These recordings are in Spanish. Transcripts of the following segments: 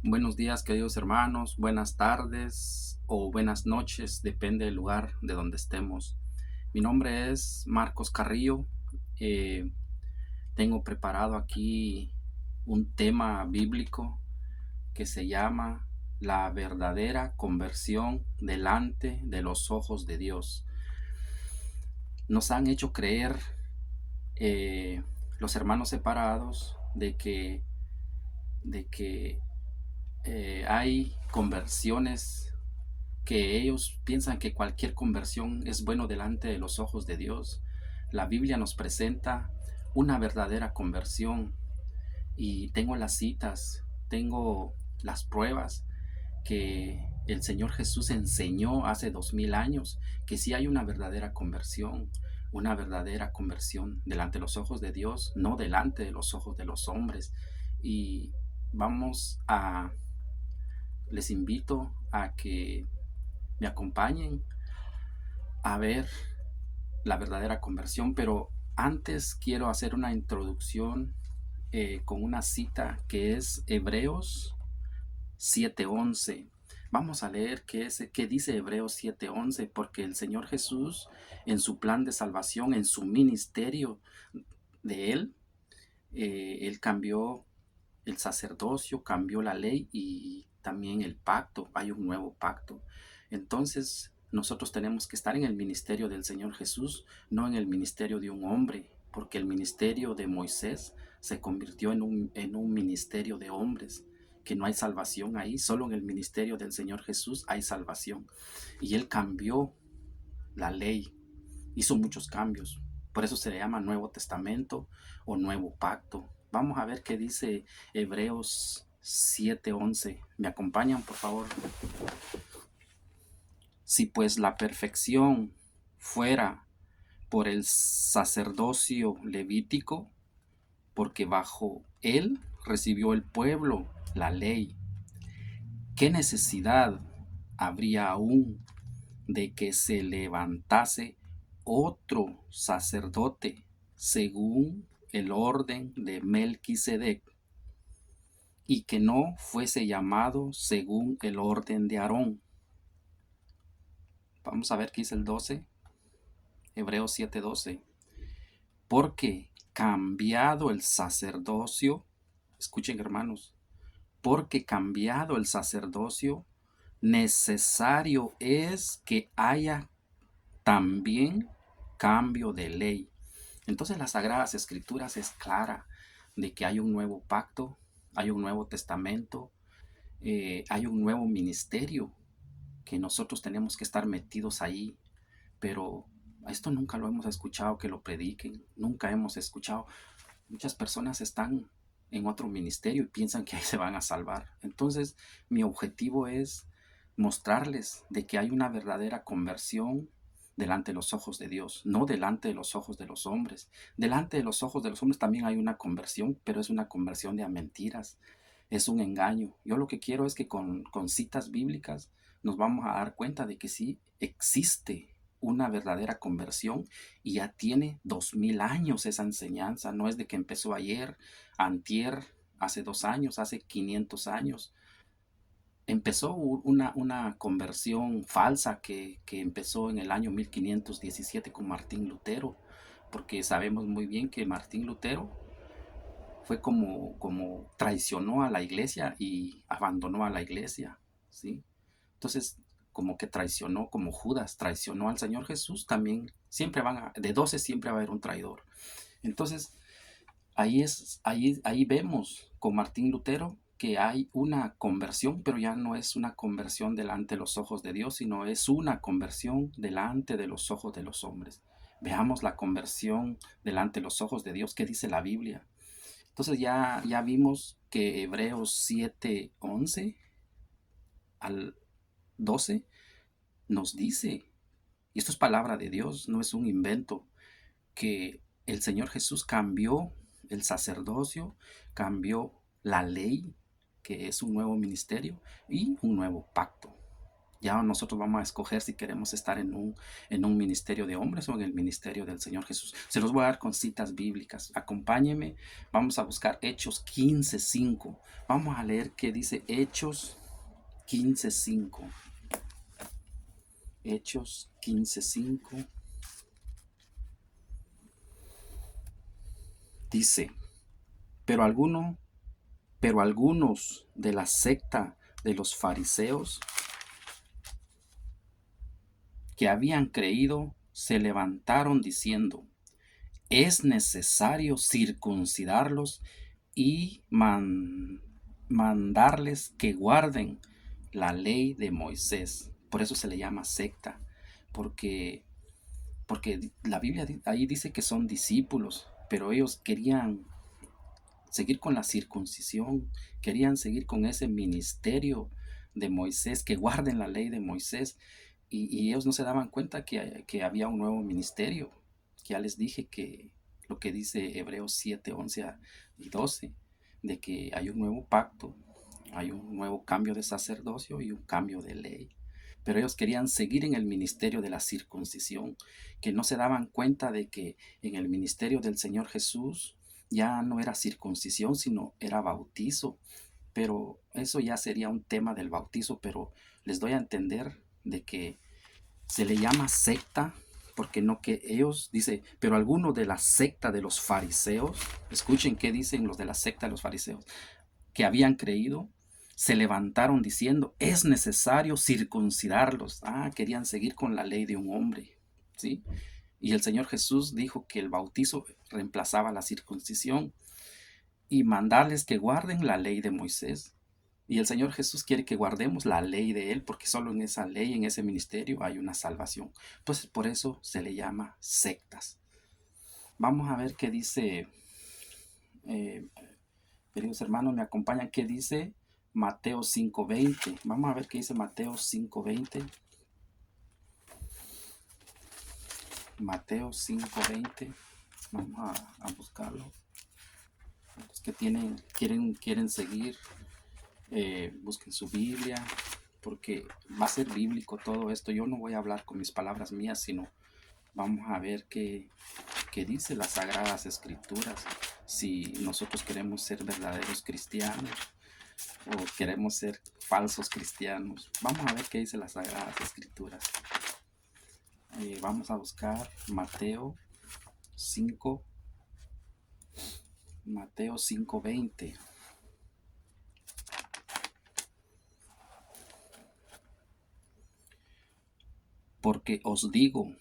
Buenos días, queridos hermanos, buenas tardes o buenas noches, depende del lugar de donde estemos. Mi nombre es Marcos Carrillo. eh, Tengo preparado aquí un tema bíblico que se llama la verdadera conversión delante de los ojos de Dios. Nos han hecho creer eh, los hermanos separados de que hay conversiones que ellos piensan que cualquier conversión es bueno delante de los ojos de Dios. La Biblia nos presenta una verdadera conversión y tengo las citas, tengo las pruebas que el Señor Jesús enseñó hace 2000 años, que sí hay una verdadera conversión delante de los ojos de Dios, no delante de los ojos de los hombres. Y vamos a, les invito a que me acompañen a ver la verdadera conversión, pero antes quiero hacer una introducción con una cita que es Hebreos 7:11. Vamos a leer qué dice Hebreos 7:11, porque el Señor Jesús, en su plan de salvación, en su ministerio de Él cambió el sacerdocio, cambió la ley y también el pacto. Hay un nuevo pacto. Entonces, nosotros tenemos que estar en el ministerio del Señor Jesús, no en el ministerio de un hombre, porque el ministerio de Moisés se convirtió en un ministerio de hombres, que no hay salvación ahí, solo en el ministerio del Señor Jesús hay salvación. Y Él cambió la ley, hizo muchos cambios. Por eso se le llama Nuevo Testamento o Nuevo Pacto. Vamos a ver qué dice Hebreos 7:11. ¿Me acompañan, por favor? Si pues la perfección fuera por el sacerdocio levítico, porque bajo él recibió el pueblo la ley, ¿qué necesidad habría aún de que se levantase otro sacerdote según el orden de Melquisedec, y que no fuese llamado según el orden de Aarón? Vamos a ver qué dice el 12, Hebreos 7:12. Porque cambiado el sacerdocio, escuchen hermanos, porque cambiado el sacerdocio, necesario es que haya también cambio de ley. Entonces las Sagradas Escrituras es clara de que hay un nuevo pacto, hay un nuevo testamento, hay un nuevo ministerio que nosotros tenemos que estar metidos ahí, pero esto nunca lo hemos escuchado que lo prediquen, nunca hemos escuchado. Muchas personas están en otro ministerio y piensan que ahí se van a salvar. Entonces mi objetivo es mostrarles de que hay una verdadera conversión delante de los ojos de Dios, no delante de los ojos de los hombres. Delante de los ojos de los hombres también hay una conversión, pero es una conversión de a mentiras, es un engaño. Yo lo que quiero es que con citas bíblicas nos vamos a dar cuenta de que sí existe una verdadera conversión y ya tiene 2000 años esa enseñanza. No es de que empezó ayer, antier, hace 2 años, hace 500 años. Empezó una conversión falsa que empezó en el año 1517 con Martín Lutero, porque sabemos muy bien que Martín Lutero fue como traicionó a la iglesia y abandonó a la iglesia, ¿sí? Entonces, como que traicionó, como Judas traicionó al Señor Jesús, también siempre de 12 siempre va a haber un traidor. Entonces, ahí vemos con Martín Lutero que hay una conversión, pero ya no es una conversión delante de los ojos de Dios, sino es una conversión delante de los ojos de los hombres. Veamos la conversión delante de los ojos de Dios, ¿qué dice la Biblia? Entonces ya vimos que Hebreos 7:11 al 12 nos dice, y esto es palabra de Dios, no es un invento, que el Señor Jesús cambió el sacerdocio, cambió la ley, que es un nuevo ministerio, y un nuevo pacto. Ya nosotros vamos a escoger si queremos estar en un ministerio de hombres o en el ministerio del Señor Jesús. Se los voy a dar con citas bíblicas. Acompáñenme. Vamos a buscar Hechos 15:5. Vamos a leer qué dice Hechos 15:5. Hechos 15:5. Dice, pero alguno, pero algunos de la secta de los fariseos que habían creído se levantaron diciendo, es necesario circuncidarlos y mandarles que guarden la ley de Moisés. Por eso se le llama secta, porque, porque la Biblia ahí dice que son discípulos, pero ellos querían seguir con la circuncisión, querían seguir con ese ministerio de Moisés, que guarden la ley de Moisés, y ellos no se daban cuenta que había un nuevo ministerio, que ya les dije que lo que dice Hebreos 7, 11 y 12, de que hay un nuevo pacto, hay un nuevo cambio de sacerdocio y un cambio de ley. Pero ellos querían seguir en el ministerio de la circuncisión, que no se daban cuenta de que en el ministerio del Señor Jesús ya no era circuncisión, sino era bautizo. Pero eso ya sería un tema del bautizo, pero les doy a entender de que se le llama secta porque no que ellos, dice, pero algunos de la secta de los fariseos, escuchen qué dicen los de la secta de los fariseos, que habían creído, se levantaron diciendo, es necesario circuncidarlos. Ah, querían seguir con la ley de un hombre, ¿sí? Y el Señor Jesús dijo que el bautizo reemplazaba la circuncisión y mandarles que guarden la ley de Moisés. Y el Señor Jesús quiere que guardemos la ley de Él, porque solo en esa ley, en ese ministerio, hay una salvación. Pues por eso se le llama sectas. Vamos a ver qué dice, eh, queridos hermanos, me acompañan, qué dice Mateo 5:20. Vamos a ver qué dice Mateo 5:20. Mateo 5:20. Vamos a buscarlo. Los que quieren seguir, busquen su Biblia, porque va a ser bíblico todo esto. Yo no voy a hablar con mis palabras mías, sino vamos a ver qué dice las Sagradas Escrituras. Si nosotros queremos ser verdaderos cristianos o queremos ser falsos cristianos. Vamos a ver qué dice las Sagradas Escrituras. Vamos a buscar Mateo 5, Mateo 5:20. Porque os digo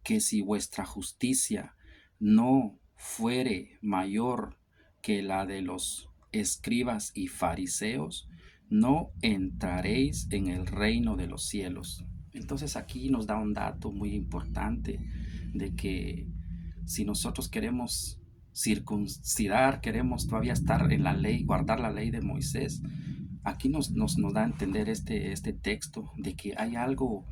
que si vuestra justicia no fuere mayor que la de los escribas y fariseos, no entraréis en el reino de los cielos. Entonces aquí nos da un dato muy importante de que si nosotros queremos circuncidar, queremos todavía estar en la ley, guardar la ley de Moisés, aquí nos da a entender este texto de que hay algo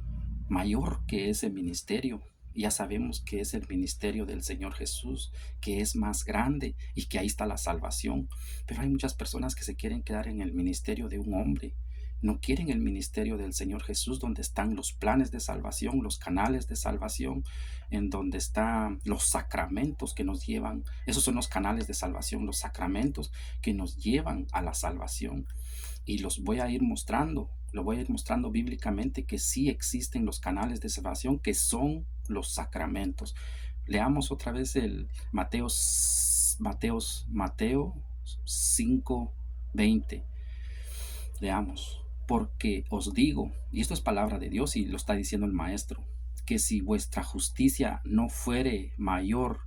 mayor que ese ministerio. Ya sabemos que es el ministerio del Señor Jesús, que es más grande y que ahí está la salvación. Pero hay muchas personas que se quieren quedar en el ministerio de un hombre. No quieren el ministerio del Señor Jesús, donde están los planes de salvación, los canales de salvación, en donde están los sacramentos que nos llevan. Esos son los canales de salvación, los sacramentos que nos llevan a la salvación. Y los voy a ir mostrando, lo voy a ir mostrando bíblicamente que sí existen los canales de salvación, que son los sacramentos. Leamos otra vez el Mateo 5:20. Leamos. Porque os digo, y esto es palabra de Dios y lo está diciendo el maestro, que si vuestra justicia no fuere mayor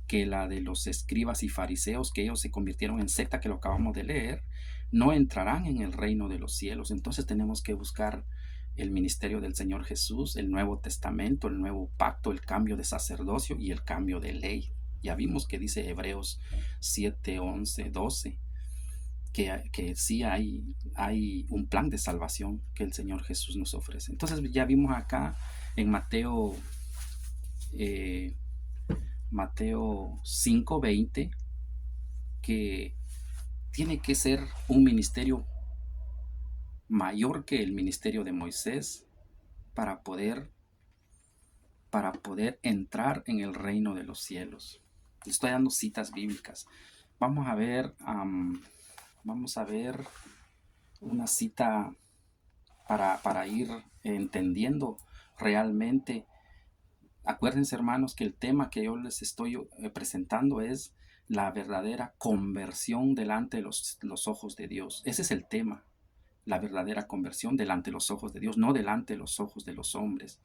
que la de los escribas y fariseos, que ellos se convirtieron en secta, que lo acabamos de leer, no entrarán en el reino de los cielos. Entonces tenemos que buscar el ministerio del Señor Jesús, el Nuevo Testamento, el nuevo pacto, el cambio de sacerdocio y el cambio de ley. Ya vimos que dice Hebreos 7, 11, 12 que sí hay un plan de salvación que el Señor Jesús nos ofrece. Entonces ya vimos acá en eh, Mateo 5:20 que tiene que ser un ministerio mayor que el ministerio de Moisés para poder, entrar en el reino de los cielos. Estoy dando citas bíblicas. Vamos a ver, una cita para ir entendiendo realmente. Acuérdense, hermanos, que el tema que yo les estoy presentando es la verdadera conversión delante de los ojos de Dios. Ese es el tema, la verdadera conversión delante de los ojos de Dios, no delante de los ojos de los hombres.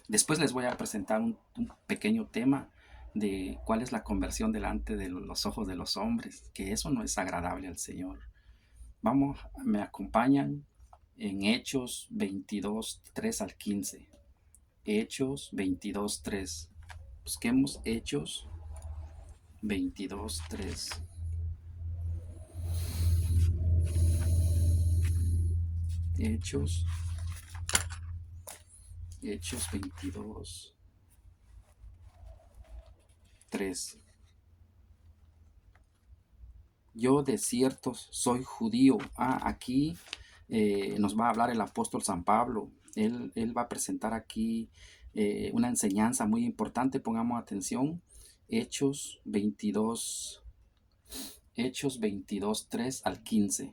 Después les voy a presentar un pequeño tema de cuál es la conversión delante de los ojos de los hombres, que eso no es agradable al Señor. Vamos, me acompañan en Hechos 22, 3 al 15. Hechos 22, 3. Busquemos Hechos 22, 3. Hechos 22, 3. Yo de cierto soy judío. Aquí nos va a hablar el apóstol San Pablo. Él va a presentar aquí una enseñanza muy importante. Pongamos atención. Hechos 22, 3 al 15.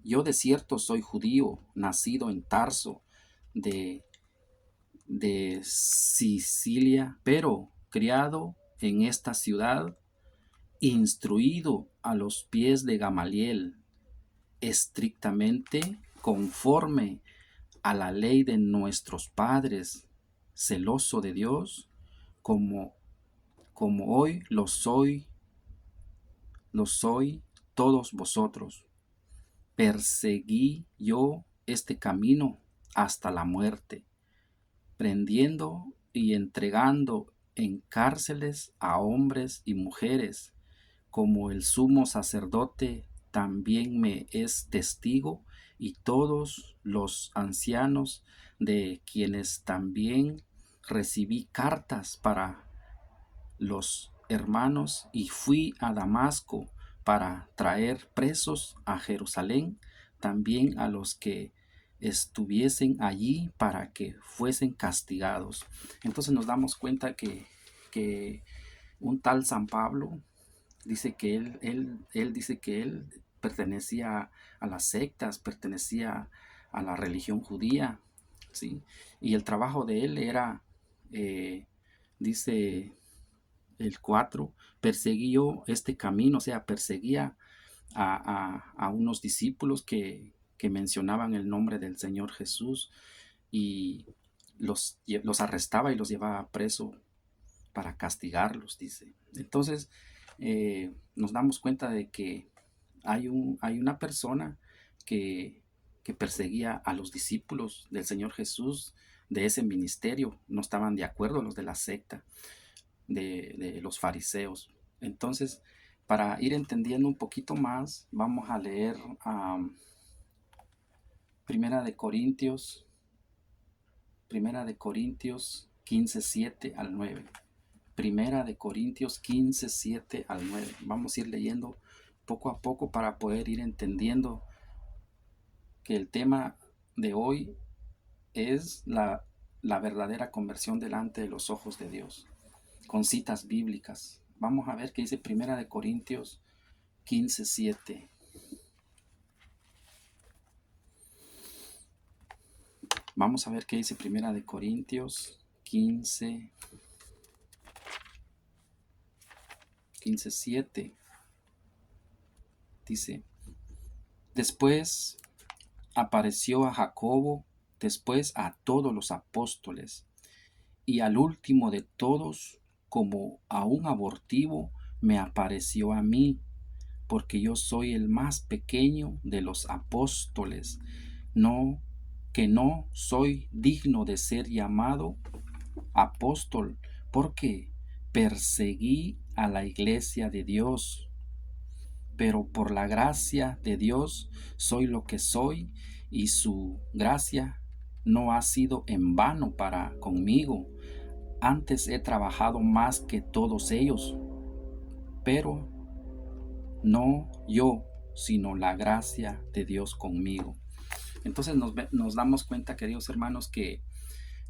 Yo de cierto soy judío, nacido en Tarso, de Sicilia, pero criado en esta ciudad, instruido a los pies de Gamaliel, estrictamente conforme a la ley de nuestros padres, celoso de Dios, como hoy lo soy todos vosotros. Perseguí yo este camino hasta la muerte, prendiendo y entregando en cárceles a hombres y mujeres, como el sumo sacerdote también me es testigo, y todos los ancianos, de quienes también recibí cartas para los hermanos, y fui a Damasco para traer presos a Jerusalén también a los que estuviesen allí, para que fuesen castigados. Entonces nos damos cuenta que un tal San Pablo dice que él dice que él pertenecía a las sectas, pertenecía a la religión judía, ¿sí? Y el trabajo de él era, dice el 4, perseguió este camino, o sea, perseguía a unos discípulos que mencionaban el nombre del Señor Jesús, y los arrestaba y los llevaba preso para castigarlos, dice. Entonces, nos damos cuenta de que hay una persona que perseguía a los discípulos del Señor Jesús de ese ministerio. No estaban de acuerdo los de la secta de los fariseos. Entonces, para ir entendiendo un poquito más, vamos a leer Primera de Corintios 15, 7 al 9. Primera de Corintios 15, 7 al 9. Vamos a ir leyendo poco a poco para poder ir entendiendo que el tema de hoy es la verdadera conversión delante de los ojos de Dios, con citas bíblicas. Vamos a ver qué dice Primera de Corintios 15, 7. Vamos a ver qué dice Primera de Corintios 15, 7. Dice: después apareció a Jacobo, después a todos los apóstoles, y al último de todos, como a un abortivo, me apareció a mí, porque yo soy el más pequeño de los apóstoles, que no soy digno de ser llamado apóstol, porque perseguí a la iglesia de Dios. Pero por la gracia de Dios soy lo que soy, y su gracia no ha sido en vano para conmigo. Antes he trabajado más que todos ellos, pero no yo, sino la gracia de Dios conmigo. Entonces nos damos cuenta, queridos hermanos, que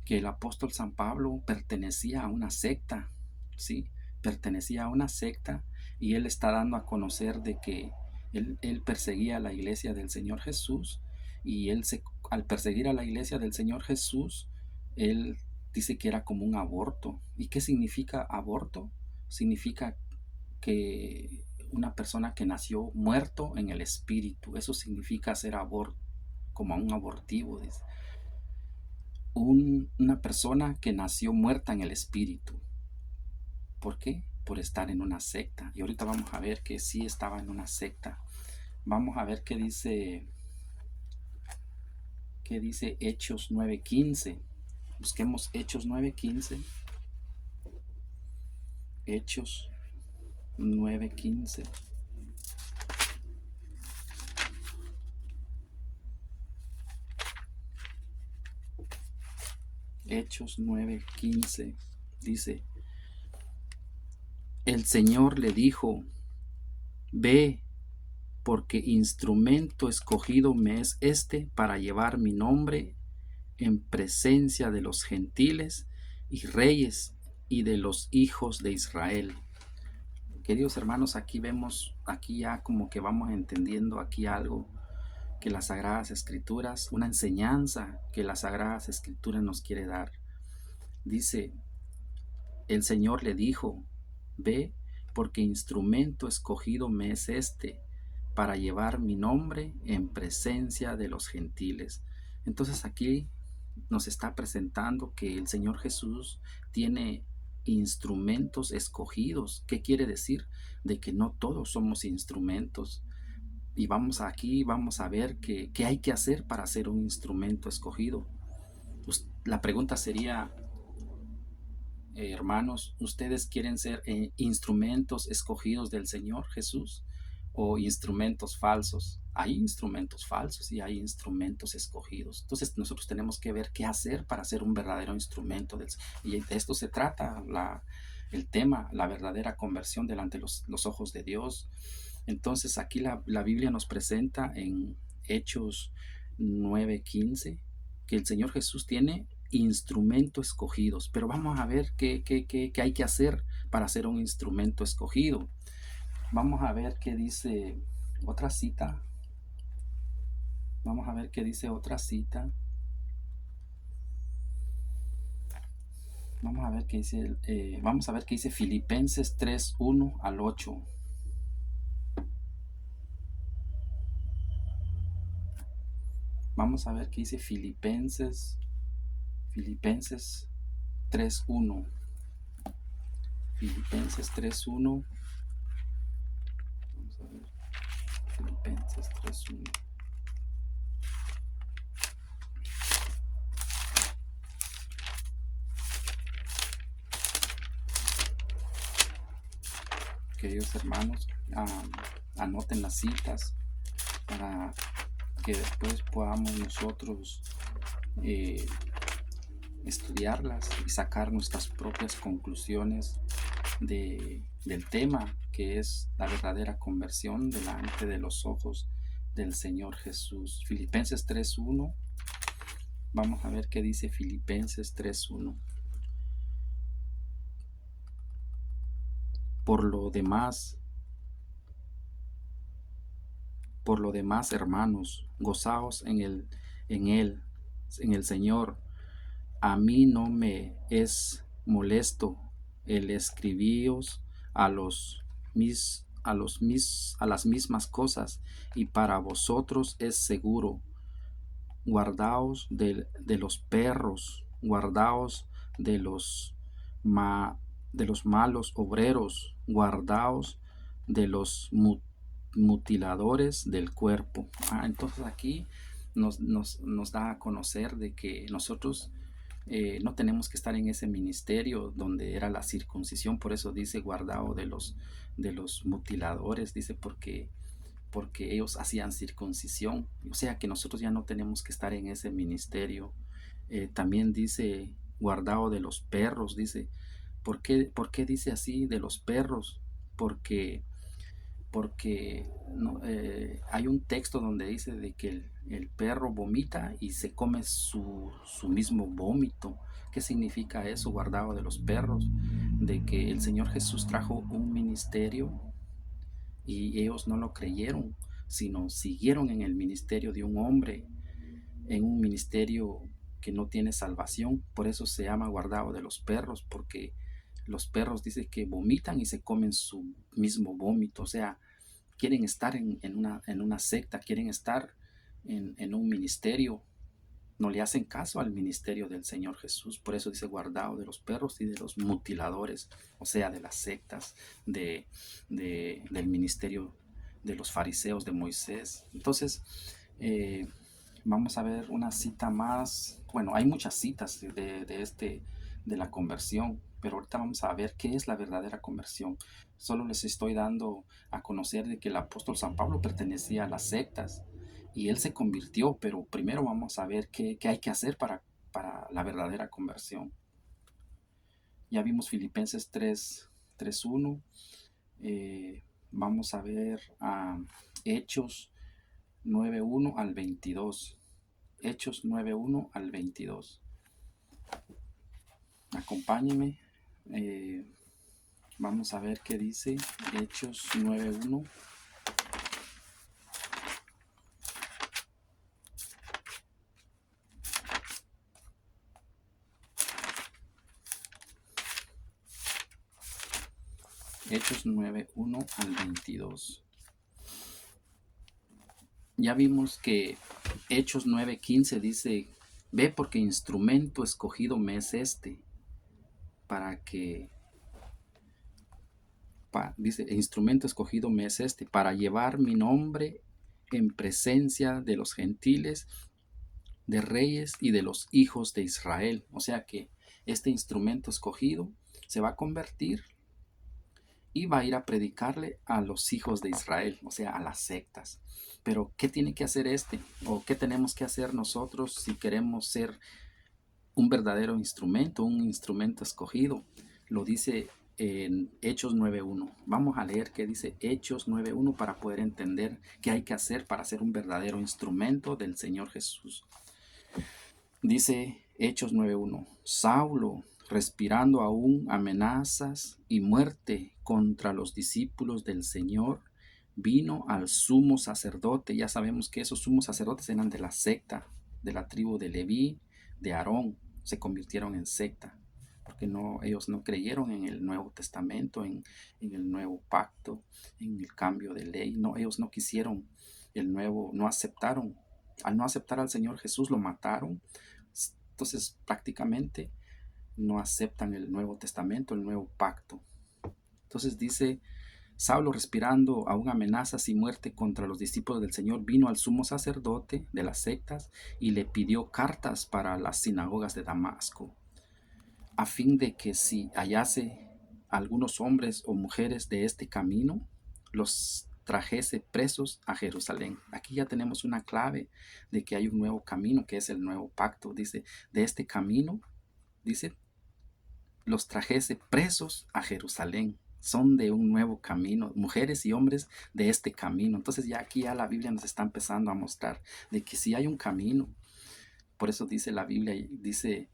el apóstol San Pablo pertenecía a una secta, ¿sí? Pertenecía a una secta y él está dando a conocer de que él perseguía a la iglesia del Señor Jesús y al perseguir a la iglesia del Señor Jesús, él dice que era como un aborto. ¿Y qué significa aborto? Significa que una persona que nació muerto en el espíritu, eso significa ser aborto, como un abortivo, dice una persona que nació muerta en el espíritu. ¿Por qué? Por estar en una secta. Y ahorita vamos a ver que sí estaba en una secta. Vamos a ver qué dice Hechos 9:15. Busquemos Hechos 9:15. Hechos 9:15. Hechos 9:15 dice, el Señor le dijo, ve, porque instrumento escogido me es este para llevar mi nombre en presencia de los gentiles y reyes y de los hijos de Israel. Queridos hermanos, aquí vemos, aquí ya como que vamos entendiendo aquí algo que las Sagradas Escrituras, una enseñanza que las Sagradas Escrituras nos quiere dar. Dice, el Señor le dijo, ve, porque instrumento escogido me es este, para llevar mi nombre en presencia de los gentiles. Entonces aquí nos está presentando que el Señor Jesús tiene instrumentos escogidos. ¿Qué quiere decir? De que no todos somos instrumentos. Y vamos a ver qué hay que hacer para ser un instrumento escogido. Pues, la pregunta sería, hermanos, ¿ustedes quieren ser instrumentos escogidos del Señor Jesús o instrumentos falsos? Hay instrumentos falsos y hay instrumentos escogidos. Entonces nosotros tenemos que ver qué hacer para ser un verdadero instrumento y de esto se trata el tema, la verdadera conversión delante de los ojos de Dios. Entonces aquí la Biblia nos presenta en Hechos 9:15 que el Señor Jesús tiene instrumentos escogidos, pero vamos a ver qué hay que hacer para ser un instrumento escogido. Vamos a ver qué dice otra cita. Vamos a ver qué dice otra cita. Vamos a ver qué dice Filipenses 3:1-8. Vamos a ver qué dice Filipenses 3:1. Filipenses 3:1. Vamos a ver. Filipenses 3:1. Queridos hermanos, anoten las citas para que después podamos nosotros estudiarlas y sacar nuestras propias conclusiones del tema que es la verdadera conversión delante de los ojos del Señor Jesús. Filipenses 3:1. Vamos a ver qué dice Filipenses 3:1. Por lo demás, hermanos, gozaos en el Señor. A mí no me es molesto el escribíos a las mismas cosas, y para vosotros es seguro. Guardaos de los perros, guardaos de los malos obreros, guardaos de los mutiladores del cuerpo. Entonces aquí nos da a conocer de que nosotros no tenemos que estar en ese ministerio donde era la circuncisión. Por eso dice guardado de los mutiladores, dice porque ellos hacían circuncisión. O sea que nosotros ya no tenemos que estar en ese ministerio. También dice guardado de los perros, dice. ¿Por qué dice así de los perros? Porque porque hay un texto donde dice de que el perro vomita y se come su mismo vómito. ¿Qué significa eso, guardado de los perros? De que el Señor Jesús trajo un ministerio y ellos no lo creyeron, sino siguieron en el ministerio de un hombre, en un ministerio que no tiene salvación. Por eso se llama guardado de los perros, porque los perros dicen que vomitan y se comen su mismo vómito. O sea, quieren estar en una secta, quieren estar en un ministerio, no le hacen caso al ministerio del Señor Jesús. Por eso dice guardado de los perros y de los mutiladores, o sea, de las sectas, del ministerio de los fariseos de Moisés. Entonces, eh, vamos a ver una cita más. Bueno, hay muchas citas de la conversión, pero ahorita vamos a ver qué es la verdadera conversión. Solo les estoy dando a conocer de que el apóstol San Pablo pertenecía a las sectas y él se convirtió, pero primero vamos a ver qué hay que hacer para la verdadera conversión. Ya vimos Filipenses 3:1. Vamos a ver Hechos 9:1 al 22. Hechos 9:1 al 22. Acompáñenme. Vamos a ver qué dice Hechos 9:1. Hechos 9:1 al 22. Ya vimos que Hechos 9:15 dice, ve porque instrumento escogido me es este, para que, dice, instrumento escogido me es este, para llevar mi nombre en presencia de los gentiles, de reyes y de los hijos de Israel. O sea que este instrumento escogido se va a convertir y va a ir a predicarle a los hijos de Israel, o sea, a las sectas. Pero, ¿qué tiene que hacer este? ¿O qué tenemos que hacer nosotros si queremos ser un verdadero instrumento, un instrumento escogido? Lo dice en Hechos 9:1. Vamos a leer qué dice Hechos 9:1 para poder entender qué hay que hacer para ser un verdadero instrumento del Señor Jesús. Dice Hechos 9:1, Saulo, respirando aún amenazas y muerte contra los discípulos del Señor, vino al sumo sacerdote. Ya sabemos que esos sumos sacerdotes eran de la secta, de la tribu de Leví, de Aarón. Se convirtieron en secta, porque ellos no creyeron en el Nuevo Testamento, en el nuevo pacto, en el cambio de ley. No, ellos no quisieron el nuevo, no aceptaron. Al no aceptar al Señor Jesús, lo mataron. Entonces prácticamente no aceptan el Nuevo Testamento, el nuevo pacto. Entonces dice, Saulo, respirando aún amenazas y muerte contra los discípulos del Señor, vino al sumo sacerdote de las sectas y le pidió cartas para las sinagogas de Damasco, a fin de que si hallase algunos hombres o mujeres de este camino, los trajese presos a Jerusalén. Aquí ya tenemos una clave de que hay un nuevo camino, que es el nuevo pacto. Dice, de este camino, dice, los trajese presos a Jerusalén. Son de un nuevo camino, mujeres y hombres de este camino. Entonces ya aquí ya la Biblia nos está empezando a mostrar de que si hay un camino. Por eso dice la Biblia, dice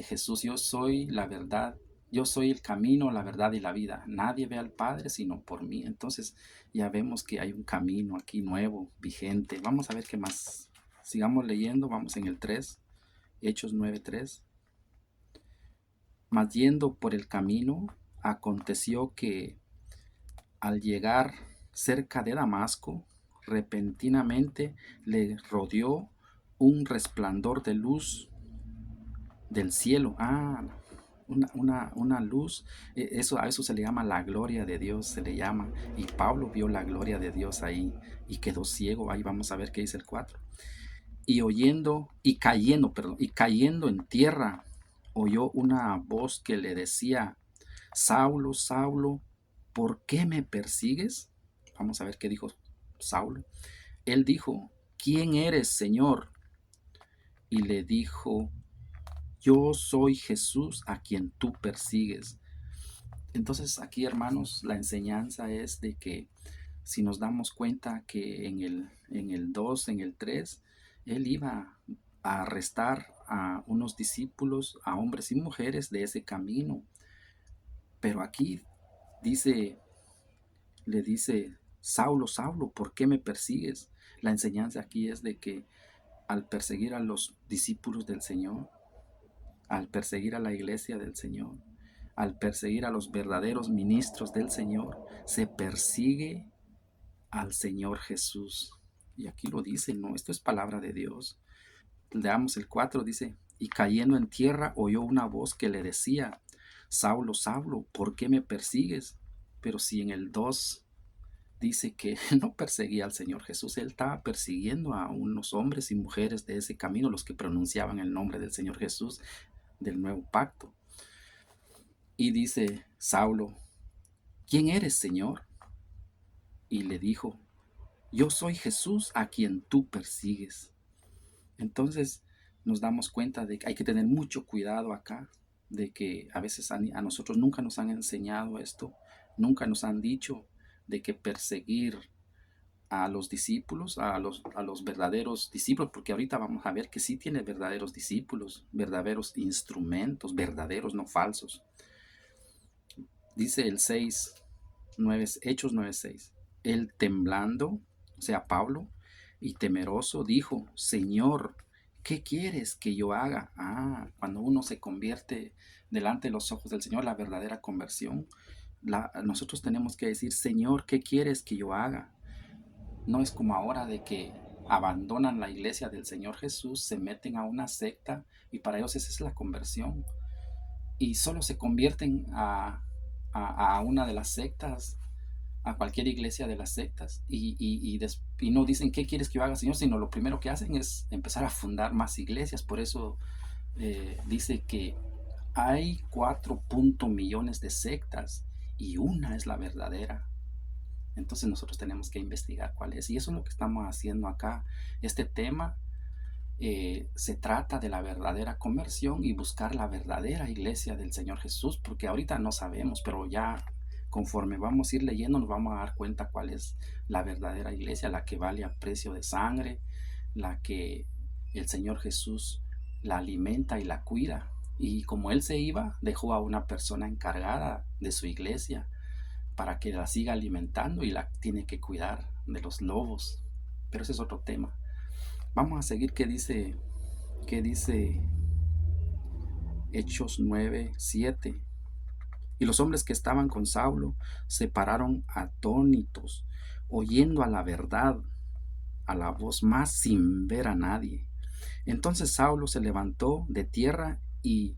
Jesús, yo soy la verdad, yo soy el camino, la verdad y la vida. Nadie ve al Padre sino por mí. Entonces ya vemos que hay un camino aquí nuevo, vigente. Vamos a ver qué más. Sigamos leyendo, vamos en el 3, Hechos 9:3. Mas yendo por el camino, aconteció que al llegar cerca de Damasco, repentinamente le rodeó un resplandor de luz del cielo. Una luz. A eso se le llama la gloria de Dios, se le llama. Y Pablo vio la gloria de Dios ahí y quedó ciego. Ahí vamos a ver qué dice el 4. Y cayendo en tierra, oyó una voz que le decía, Saulo, Saulo, ¿por qué me persigues? Vamos a ver qué dijo Saulo. Él dijo, ¿quién eres, Señor? Y le dijo, yo soy Jesús a quien tú persigues. Entonces aquí, hermanos, la enseñanza es de que si nos damos cuenta que en el 2 en el 3 él iba a arrestar a unos discípulos, a hombres y mujeres de ese camino. Pero aquí dice, le dice, Saulo, Saulo, ¿por qué me persigues? La enseñanza aquí es de que al perseguir a los discípulos del Señor, al perseguir a la iglesia del Señor, al perseguir a los verdaderos ministros del Señor, se persigue al Señor Jesús. Y aquí lo dice, ¿no? Esto es palabra de Dios. Leamos el 4, dice, y cayendo en tierra oyó una voz que le decía, Saulo, Saulo, ¿por qué me persigues? Pero si en el 2 dice que no perseguía al Señor Jesús, él estaba persiguiendo a unos hombres y mujeres de ese camino, los que pronunciaban el nombre del Señor Jesús del nuevo pacto. Y dice Saulo, ¿quién eres, Señor? Y le dijo, yo soy Jesús a quien tú persigues. Entonces nos damos cuenta de que hay que tener mucho cuidado acá, de que a veces a nosotros nunca nos han enseñado esto, nunca nos han dicho de que perseguir a los discípulos, a los verdaderos discípulos, porque ahorita vamos a ver que sí tiene verdaderos discípulos, verdaderos instrumentos, verdaderos, no falsos. Dice el 6, 9, Hechos 9:6. Él temblando, o sea, Pablo, y temeroso, dijo, Señor, ¿qué quieres que yo haga? Cuando uno se convierte delante de los ojos del Señor, la verdadera conversión, nosotros tenemos que decir, Señor, ¿qué quieres que yo haga? No es como ahora de que abandonan la iglesia del Señor Jesús, se meten a una secta y para ellos esa es la conversión. Y solo se convierten a una de las sectas, a cualquier iglesia de las sectas, y no dicen qué quieres que yo haga, Señor, sino lo primero que hacen es empezar a fundar más iglesias. Por eso dice que hay 4 millones de sectas y una es la verdadera. Entonces nosotros tenemos que investigar cuál es. Y eso es lo que estamos haciendo acá. Este tema se trata de la verdadera conversión y buscar la verdadera iglesia del Señor Jesús, porque ahorita no sabemos, pero ya conforme vamos a ir leyendo nos vamos a dar cuenta cuál es la verdadera iglesia, la que vale a precio de sangre, la que el Señor Jesús la alimenta y la cuida. Y como Él se iba, dejó a una persona encargada de su iglesia para que la siga alimentando y la tiene que cuidar de los lobos. Pero ese es otro tema. Vamos a seguir qué dice Hechos 9:7. Y los hombres que estaban con Saulo se pararon atónitos, oyendo a la verdad, a la voz más sin ver a nadie. Entonces Saulo se levantó de tierra y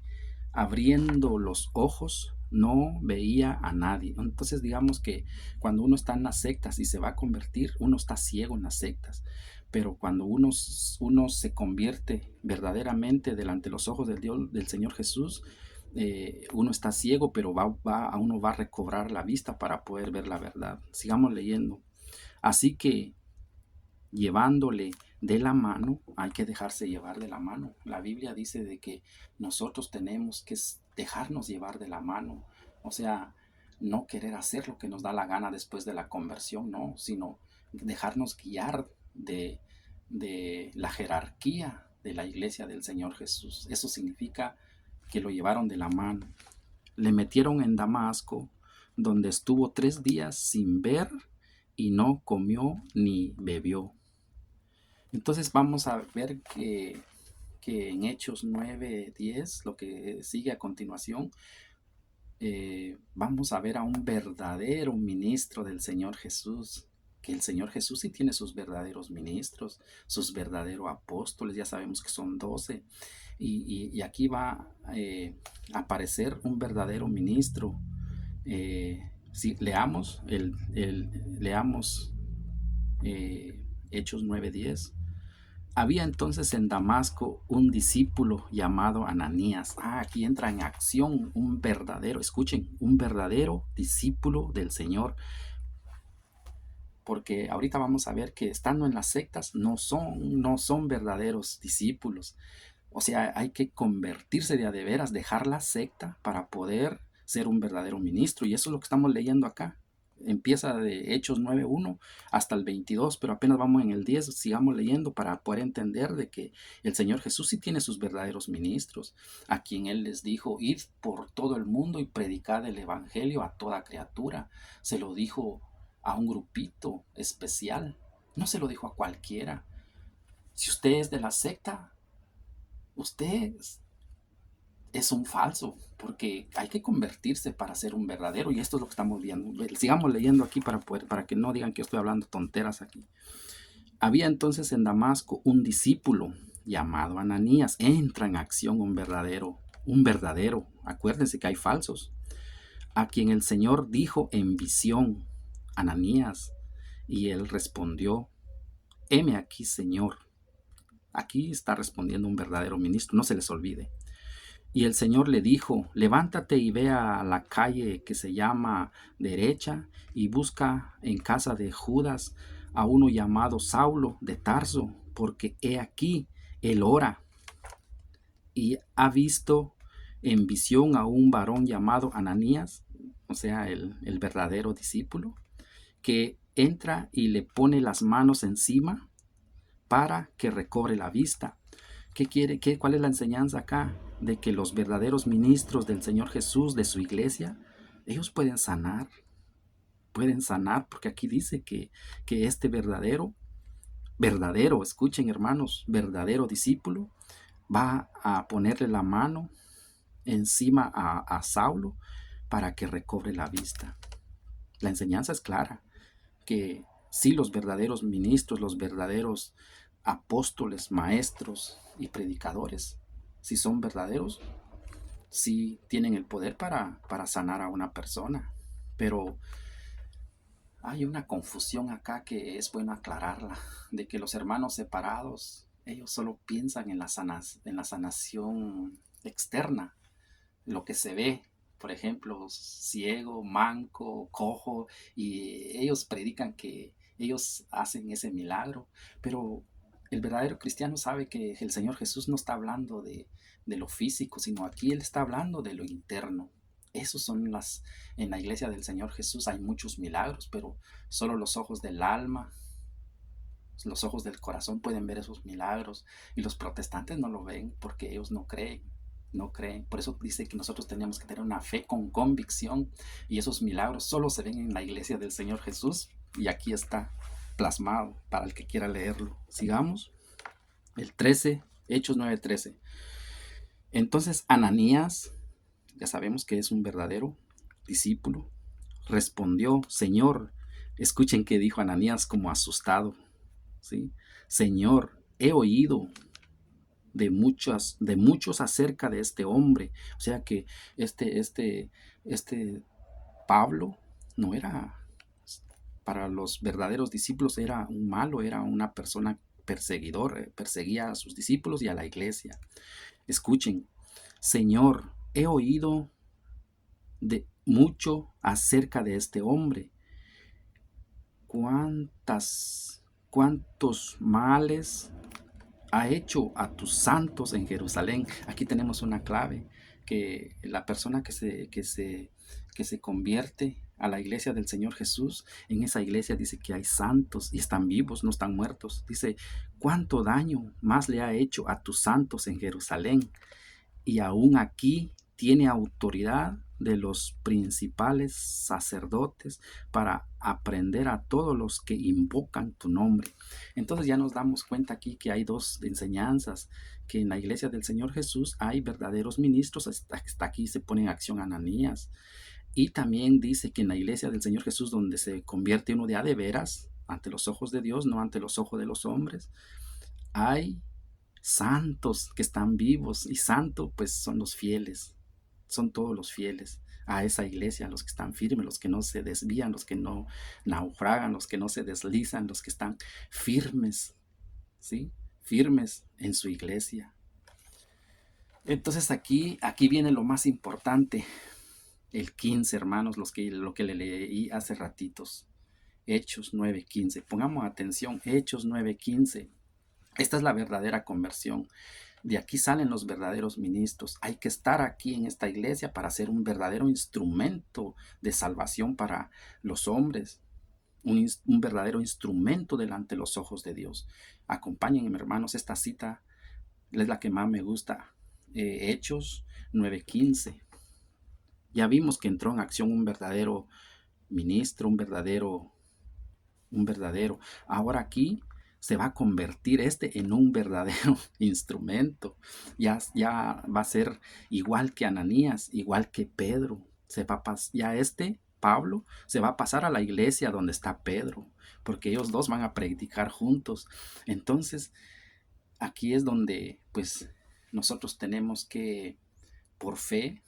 abriendo los ojos no veía a nadie. Entonces digamos que cuando uno está en las sectas y se va a convertir, uno está ciego en las sectas. Pero cuando uno se convierte verdaderamente delante de los ojos del Dios, del Señor Jesús, uno está ciego, pero uno va a recobrar la vista para poder ver la verdad. Sigamos leyendo. Así que llevándole de la mano, hay que dejarse llevar de la mano. La Biblia dice de que nosotros tenemos que dejarnos llevar de la mano. O sea, no querer hacer lo que nos da la gana después de la conversión, no, sino dejarnos guiar de la jerarquía de la iglesia del Señor Jesús. Eso significa que lo llevaron de la mano. Le metieron en Damasco, donde estuvo 3 días sin ver y no comió ni bebió. Entonces vamos a ver que en Hechos 9:10, lo que sigue a continuación, vamos a ver a un verdadero ministro del Señor Jesús, que el Señor Jesús sí tiene sus verdaderos ministros, sus verdaderos apóstoles, ya sabemos que son 12, y aquí va a aparecer un verdadero ministro. Si leamos, leamos Hechos 9:10. Había entonces en Damasco un discípulo llamado Ananías. Aquí entra en acción un verdadero, escuchen, un verdadero discípulo del Señor. Porque ahorita vamos a ver que estando en las sectas no son verdaderos discípulos. O sea, hay que convertirse de a de veras, dejar la secta para poder ser un verdadero ministro. Y eso es lo que estamos leyendo acá. Empieza de Hechos 9:1 hasta el 22, pero apenas vamos en el 10. Sigamos leyendo para poder entender de que el Señor Jesús sí tiene sus verdaderos ministros, a quien Él les dijo: id por todo el mundo y predicad el evangelio a toda criatura. Se lo dijo a un grupito especial, no se lo dijo a cualquiera. Si usted es de la secta, usted es un falso, porque hay que convertirse para ser un verdadero, y esto es lo que estamos viendo. Sigamos leyendo aquí para que no digan que yo estoy hablando tonteras aquí. Había entonces en Damasco un discípulo llamado Ananías. Entra en acción un verdadero. Acuérdense que hay falsos. A quien el Señor dijo en visión: Ananías. Y él respondió: heme aquí, Señor. Aquí está respondiendo un verdadero ministro, no se les olvide. Y el Señor le dijo: levántate y ve a la calle que se llama Derecha y busca en casa de Judas a uno llamado Saulo de Tarso, porque he aquí, él ora y ha visto en visión a un varón llamado Ananías, o sea, el verdadero discípulo, que entra y le pone las manos encima para que recobre la vista. ¿Cuál es la enseñanza acá? De que los verdaderos ministros del Señor Jesús, de su iglesia, ellos pueden sanar, porque aquí dice que este verdadero, escuchen hermanos, verdadero discípulo, va a ponerle la mano encima a Saulo para que recobre la vista. La enseñanza es clara, que sí, los verdaderos ministros, los verdaderos apóstoles, maestros y predicadores, si son verdaderos, sí tienen el poder para sanar a una persona. Pero hay una confusión acá que es bueno aclararla, de que los hermanos separados, ellos solo piensan en en la sanación externa, lo que se ve, por ejemplo, ciego, manco, cojo, y ellos predican que ellos hacen ese milagro, pero el verdadero cristiano sabe que el Señor Jesús no está hablando de lo físico, sino aquí Él está hablando de lo interno. Esos son en la iglesia del Señor Jesús hay muchos milagros, pero solo los ojos del alma, los ojos del corazón pueden ver esos milagros, y los protestantes no lo ven porque ellos no creen. No creen. Por eso dice que nosotros tenemos que tener una fe con convicción, y esos milagros solo se ven en la iglesia del Señor Jesús, y aquí está plasmado para el que quiera leerlo. Sigamos. El 13, Hechos 9:13. Entonces Ananías, ya sabemos que es un verdadero discípulo, respondió: Señor, escuchen que dijo Ananías como asustado, ¿sí? Señor, he oído de muchos acerca de este hombre. O sea que este Pablo no era, para los verdaderos discípulos era un malo, era una persona perseguidor, perseguía a sus discípulos y a la iglesia. Escuchen: Señor, he oído de mucho acerca de este hombre. ¿Cuántos males ha hecho a tus santos en Jerusalén? Aquí tenemos una clave, que la persona que se convierte a la iglesia del Señor Jesús, en esa iglesia dice que hay santos y están vivos, no están muertos. Dice: ¿cuánto daño más le ha hecho a tus santos en Jerusalén? Y aún aquí tiene autoridad de los principales sacerdotes para aprender a todos los que invocan tu nombre. Entonces ya nos damos cuenta aquí que hay dos enseñanzas, que en la iglesia del Señor Jesús hay verdaderos ministros. Hasta aquí se pone en acción Ananías. Y también dice que en la iglesia del Señor Jesús, donde se convierte uno de veras ante los ojos de Dios, no ante los ojos de los hombres, hay santos que están vivos, y santo pues son los fieles, son todos los fieles a esa iglesia, los que están firmes, los que no se desvían, los que no naufragan, los que no se deslizan, los que están firmes, ¿sí? Firmes en su iglesia. Entonces aquí viene lo más importante, el 15, hermanos, lo que le leí hace ratitos. Hechos 9:15. Pongamos atención, Hechos 9:15. Esta es la verdadera conversión. De aquí salen los verdaderos ministros. Hay que estar aquí en esta iglesia para ser un verdadero instrumento de salvación para los hombres, un verdadero instrumento delante de los ojos de Dios. Acompáñenme, hermanos, esta cita es la que más me gusta. Hechos 9:15. Ya vimos que entró en acción un verdadero ministro, un verdadero. Ahora aquí se va a convertir en un verdadero instrumento. Ya va a ser igual que Ananías, igual que Pedro. Ya Pablo, se va a pasar a la iglesia donde está Pedro, porque ellos dos van a predicar juntos. Entonces, aquí es donde, pues, nosotros tenemos que, por fe,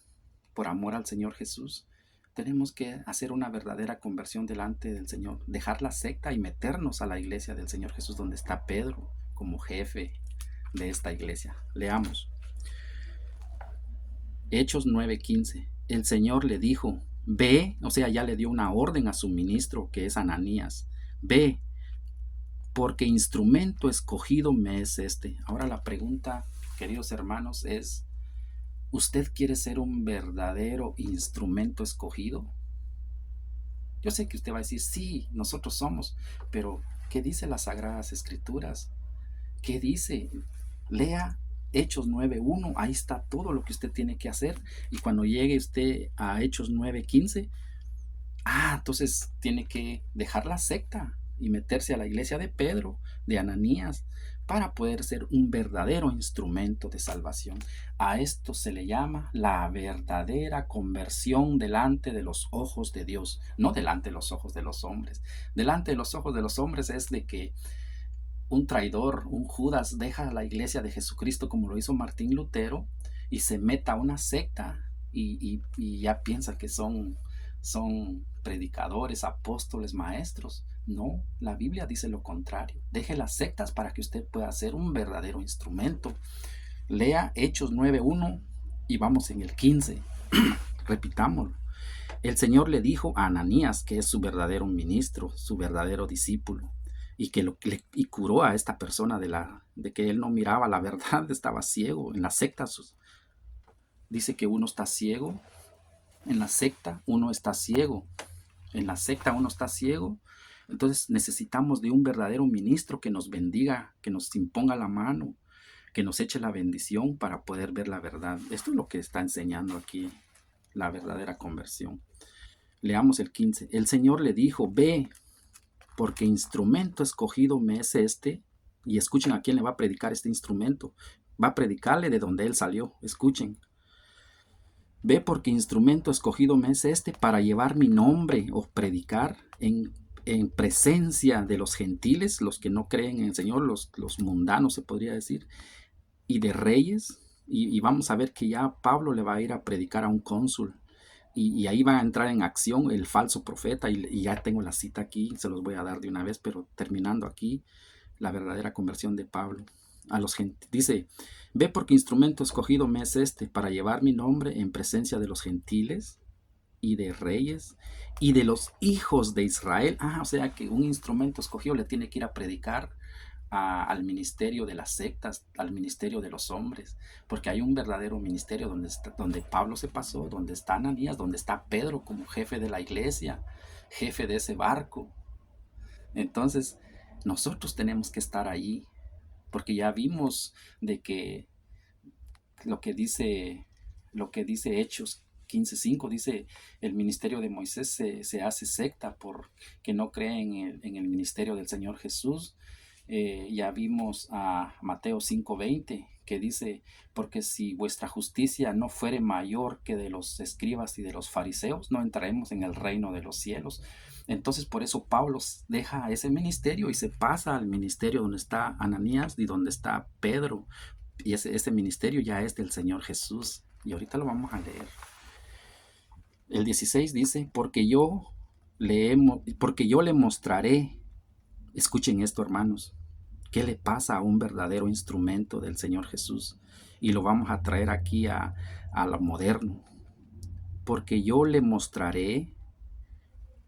por amor al Señor Jesús, tenemos que hacer una verdadera conversión delante del Señor, dejar la secta y meternos a la iglesia del Señor Jesús, donde está Pedro como jefe de esta iglesia. Leamos. Hechos 9:15. El Señor le dijo, ve, o sea, ya le dio una orden a su ministro, que es Ananías, ve, porque instrumento escogido me es este. Ahora la pregunta, queridos hermanos, es, ¿usted quiere ser un verdadero instrumento escogido? Yo sé que usted va a decir, sí, nosotros somos, pero ¿qué dice las Sagradas Escrituras? ¿Qué dice? Lea Hechos 9:1, ahí está todo lo que usted tiene que hacer. Y cuando llegue usted a Hechos 9:15, entonces tiene que dejar la secta y meterse a la iglesia de Pedro, de Ananías, para poder ser un verdadero instrumento de salvación. A esto se le llama la verdadera conversión delante de los ojos de Dios, no delante de los ojos de los hombres. Delante de los ojos de los hombres es de que un traidor, un Judas, deja la iglesia de Jesucristo como lo hizo Martín Lutero y se meta a una secta y ya piensa que son predicadores, apóstoles, maestros. No, la Biblia dice lo contrario. Deje las sectas para que usted pueda ser un verdadero instrumento. Lea Hechos 9:1 y vamos en el 15. Repitámoslo. El Señor le dijo a Ananías, que es su verdadero ministro, su verdadero discípulo, y y curó a esta persona de que él no miraba la verdad, estaba ciego. En la secta dice que uno está ciego. En la secta uno está ciego. En la secta uno está ciego. Entonces necesitamos de un verdadero ministro que nos bendiga, que nos imponga la mano, que nos eche la bendición para poder ver la verdad. Esto es lo que está enseñando aquí la verdadera conversión. Leamos el 15. El Señor le dijo, ve, porque instrumento escogido me es este. Y escuchen a quién le va a predicar este instrumento. Va a predicarle de donde él salió. Escuchen. Ve, porque instrumento escogido me es este para llevar mi nombre o predicar en presencia de los gentiles, los que no creen en el Señor, los mundanos se podría decir, y de reyes. Y vamos a ver que ya Pablo le va a ir a predicar a un cónsul. Y ahí va a entrar en acción el falso profeta, y ya tengo la cita aquí, se los voy a dar de una vez, pero terminando aquí, la verdadera conversión de Pablo. A los gentiles, dice, ve, porque instrumento escogido me es este, para llevar mi nombre en presencia de los gentiles y de reyes y de los hijos de Israel. O sea que un instrumento escogido le tiene que ir a predicar al ministerio de las sectas, al ministerio de los hombres, porque hay un verdadero ministerio donde Pablo se pasó, donde está Ananías, donde está Pedro como jefe de la iglesia, jefe de ese barco. Entonces, nosotros tenemos que estar ahí, porque ya vimos de que lo que dice, lo que dice Hechos 15:5, dice, el ministerio de Moisés se hace secta porque no cree en el ministerio del Señor Jesús. Ya vimos a Mateo 5:20, que dice, porque si vuestra justicia no fuere mayor que de los escribas y de los fariseos, no entraremos en el reino de los cielos. Entonces por eso Pablo deja ese ministerio y se pasa al ministerio donde está Ananías y donde está Pedro. Y ese ministerio ya es del Señor Jesús. Y ahorita lo vamos a leer. El 16 dice, porque yo le mostraré. Escuchen esto, hermanos. ¿Qué le pasa a un verdadero instrumento del Señor Jesús? Y lo vamos a traer aquí a lo moderno. Porque yo le mostraré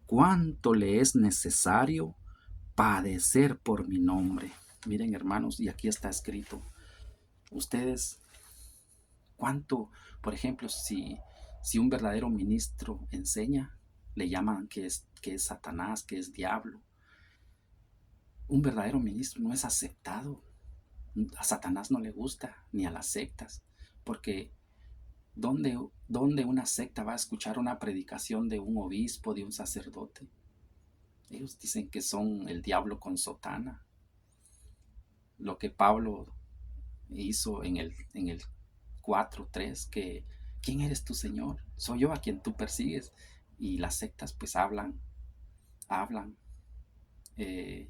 cuánto le es necesario padecer por mi nombre. Miren, hermanos, y aquí está escrito. Ustedes, ¿cuánto, por ejemplo, si un verdadero ministro enseña, le llaman que es Satanás, que es diablo? Un verdadero ministro no es aceptado. A Satanás no le gusta, ni a las sectas, porque ¿dónde una secta va a escuchar una predicación de un obispo, de un sacerdote? Ellos dicen que son el diablo con sotana. Lo que Pablo hizo en el 4:3, que ¿quién eres tú, Señor? Soy yo a quien tú persigues. Y las sectas pues hablan, eh,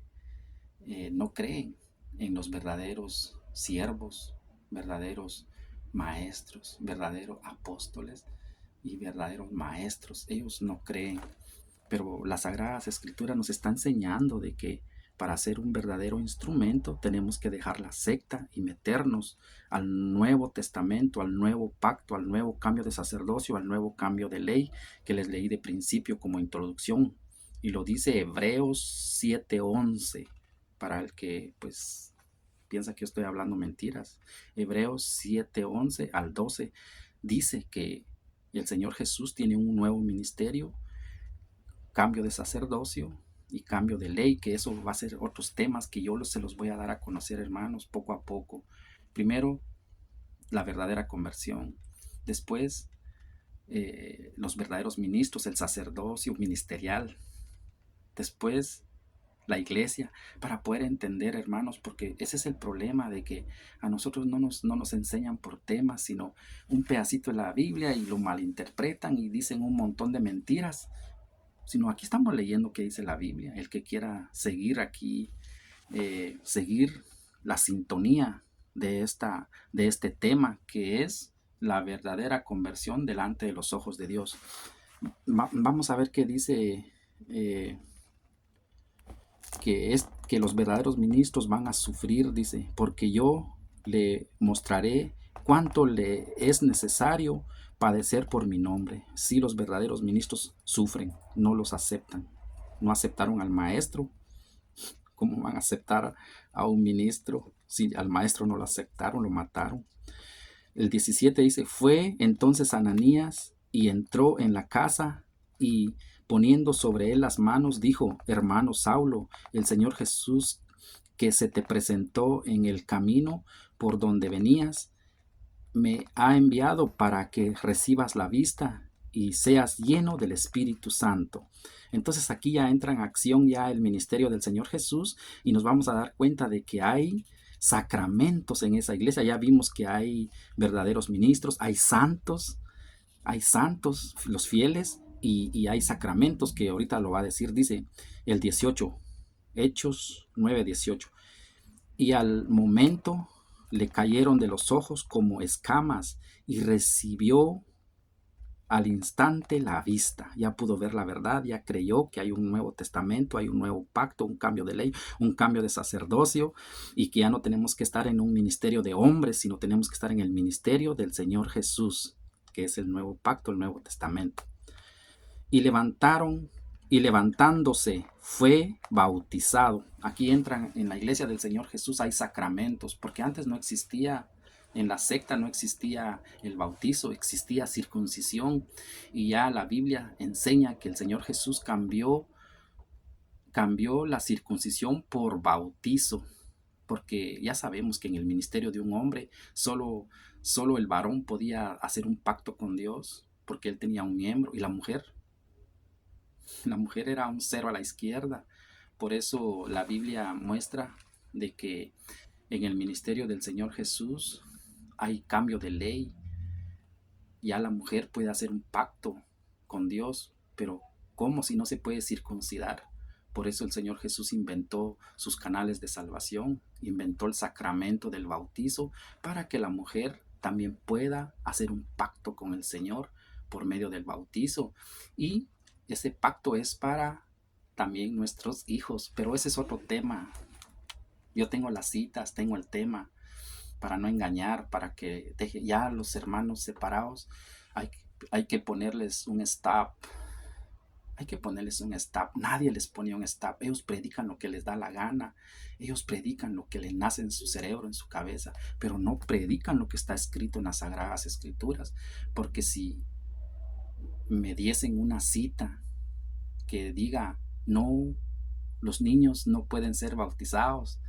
no creen en los verdaderos siervos, verdaderos maestros, verdaderos apóstoles y verdaderos maestros. Ellos no creen. Pero las Sagradas Escrituras nos está enseñando de que para ser un verdadero instrumento tenemos que dejar la secta y meternos al Nuevo Testamento, al nuevo pacto, al nuevo cambio de sacerdocio, al nuevo cambio de ley que les leí de principio como introducción. Y lo dice Hebreos 7:11, para el que pues piensa que yo estoy hablando mentiras. Hebreos 7:11 al 12 dice que el Señor Jesús tiene un nuevo ministerio, cambio de sacerdocio y cambio de ley, que eso va a ser otros temas que yo se los voy a dar a conocer, hermanos, poco a poco. Primero, la verdadera conversión. Después, los verdaderos ministros, el sacerdocio ministerial. Después, la iglesia, para poder entender, hermanos, porque ese es el problema de que a nosotros no nos enseñan por temas, sino un pedacito de la Biblia y lo malinterpretan y dicen un montón de mentiras, sino aquí estamos leyendo qué dice la Biblia. El que quiera seguir aquí, seguir la sintonía de este tema, que es la verdadera conversión delante de los ojos de Dios. Vamos a ver qué dice, que los verdaderos ministros van a sufrir, dice, porque yo le mostraré cuánto le es necesario padecer por mi nombre. Si los verdaderos ministros sufren, no los aceptan. No aceptaron al maestro. ¿Cómo van a aceptar a un ministro? Si al maestro no lo aceptaron, lo mataron. El 17 dice, fue entonces Ananías y entró en la casa y poniendo sobre él las manos, dijo, hermano Saulo, el Señor Jesús que se te presentó en el camino por donde venías, me ha enviado para que recibas la vista y seas lleno del Espíritu Santo. Entonces aquí ya entra en acción ya el ministerio del Señor Jesús y nos vamos a dar cuenta de que hay sacramentos en esa iglesia. Ya vimos que hay verdaderos ministros, hay santos, los fieles, y hay sacramentos que ahorita lo va a decir, dice el 18, Hechos 9:18. Y al momento le cayeron de los ojos como escamas y recibió al instante la vista. Ya pudo ver la verdad, ya creyó que hay un nuevo testamento, hay un nuevo pacto, un cambio de ley, un cambio de sacerdocio, y que ya no tenemos que estar en un ministerio de hombres, sino tenemos que estar en el ministerio del Señor Jesús, que es el nuevo pacto, el nuevo testamento. Y levantándose fue bautizado. Aquí entran en la iglesia del Señor Jesús, hay sacramentos, porque antes no existía, en la secta no existía el bautizo, existía circuncisión, y ya la Biblia enseña que el Señor Jesús cambió la circuncisión por bautizo, porque ya sabemos que en el ministerio de un hombre solo el varón podía hacer un pacto con Dios, porque él tenía un miembro, y la mujer era un cero a la izquierda. Por eso la Biblia muestra de que en el ministerio del Señor Jesús hay cambio de ley. Ya la mujer puede hacer un pacto con Dios, pero ¿cómo si no se puede circuncidar? Por eso el Señor Jesús inventó sus canales de salvación, inventó el sacramento del bautizo para que la mujer también pueda hacer un pacto con el Señor por medio del bautizo. Y ese pacto es para también nuestros hijos, pero ese es otro tema. Yo tengo las citas, tengo el tema, para no engañar, para que deje ya los hermanos separados. Hay, hay que ponerles un stop, Hay que ponerles un stop. Nadie les pone un stop. Ellos predican lo que les da la gana. Ellos predican lo que les nace en su cerebro, en su cabeza, pero no predican lo que está escrito en las Sagradas Escrituras. Porque si me diesen una cita que diga, no, los niños no pueden ser bautizados.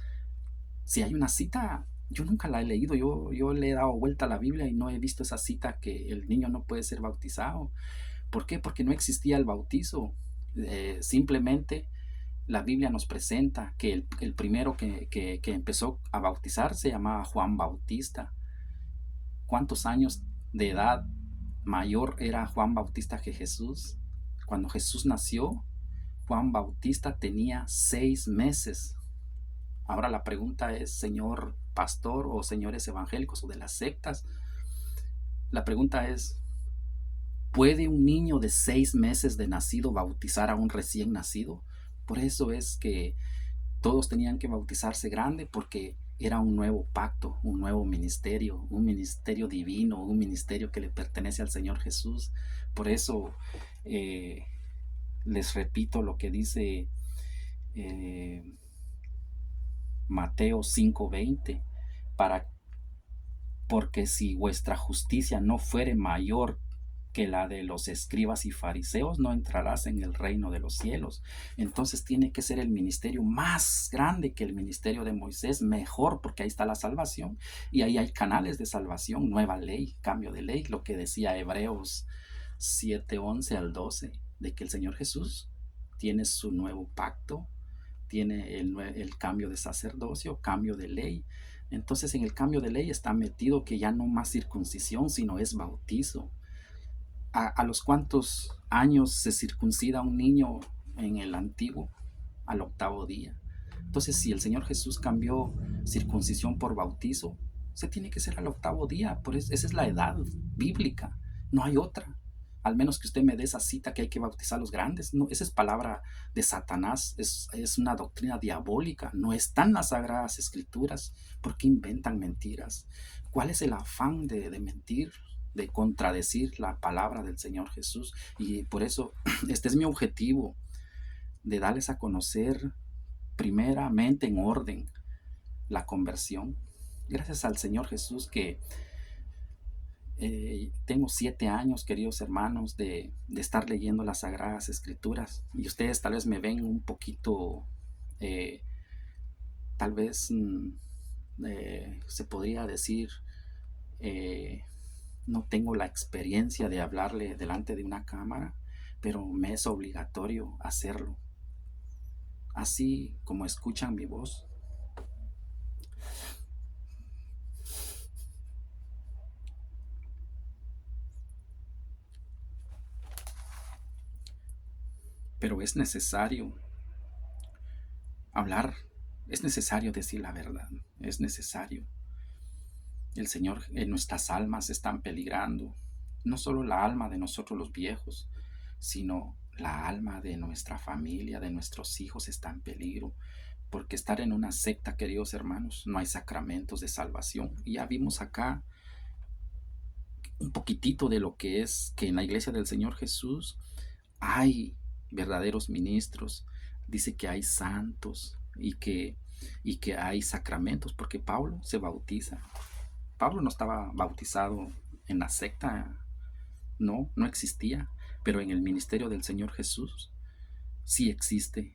Si hay una cita, yo nunca la he leído, yo le he dado vuelta a la Biblia y no he visto esa cita que el niño no puede ser bautizado. ¿Por qué? Porque no existía el bautizo. Simplemente la Biblia nos presenta que el primero que empezó a bautizar se llamaba Juan Bautista. ¿Cuántos años de edad mayor era Juan Bautista que Jesús? Cuando Jesús nació, Juan Bautista tenía 6 meses. Ahora la pregunta es, señor pastor o señores evangélicos o de las sectas, la pregunta es, ¿puede un niño de 6 meses de nacido bautizar a un recién nacido? Por eso es que todos tenían que bautizarse grande, porque era un nuevo pacto, un nuevo ministerio, un ministerio divino, un ministerio que le pertenece al Señor Jesús. Por eso les repito lo que dice Mateo 5:20, porque si vuestra justicia no fuere mayor que la de los escribas y fariseos, no entrarás en el reino de los cielos. Entonces tiene que ser el ministerio más grande que el ministerio de Moisés, mejor, porque ahí está la salvación y ahí hay canales de salvación, nueva ley, cambio de ley, lo que decía Hebreos 7:11 al 12, de que el Señor Jesús tiene su nuevo pacto, tiene el cambio de sacerdocio, cambio de ley. Entonces en el cambio de ley está metido que ya no más circuncisión, sino es bautizo. ¿A los cuántos años se circuncida un niño en el antiguo? Al 8º día. Entonces, si el Señor Jesús cambió circuncisión por bautizo, se tiene que ser al 8º día. Esa es la edad bíblica. No hay otra. Al menos que usted me dé esa cita que hay que bautizar a los grandes. No, esa es palabra de Satanás. Es una doctrina diabólica. No están las Sagradas Escrituras. ¿Por qué inventan mentiras? ¿Cuál es el afán de mentir? De contradecir la palabra del Señor Jesús. Y por eso este es mi objetivo, de darles a conocer primeramente en orden la conversión. Gracias al Señor Jesús que tengo 7 años, queridos hermanos, de estar leyendo las Sagradas Escrituras, y ustedes tal vez me ven un poquito, tal vez se podría decir, no tengo la experiencia de hablarle delante de una cámara, pero me es obligatorio hacerlo. Así como escuchan mi voz. Pero es necesario hablar, es necesario decir la verdad, es necesario. El Señor, en nuestras almas están peligrando, no solo la alma de nosotros los viejos, sino la alma de nuestra familia, de nuestros hijos está en peligro, porque estar en una secta, queridos hermanos, no hay sacramentos de salvación. Y ya vimos acá un poquitito de lo que es que en la iglesia del Señor Jesús hay verdaderos ministros, dice que hay santos y que hay sacramentos, porque Pablo se bautiza. Pablo no estaba bautizado en la secta, no existía, pero en el ministerio del Señor Jesús sí existe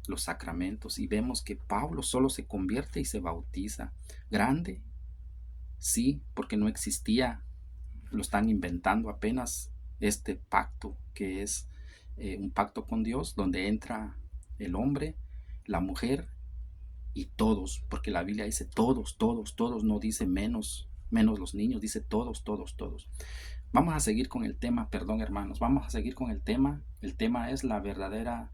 los sacramentos, y vemos que Pablo solo se convierte y se bautiza. Grande, sí, porque no existía, lo están inventando apenas, este pacto que es un pacto con Dios, donde entra el hombre, la mujer y todos, porque la Biblia dice todos, todos, todos, no dice menos los niños, dice todos, todos, todos. Vamos a seguir con el tema, perdón hermanos, vamos a seguir con el tema. El tema es la verdadera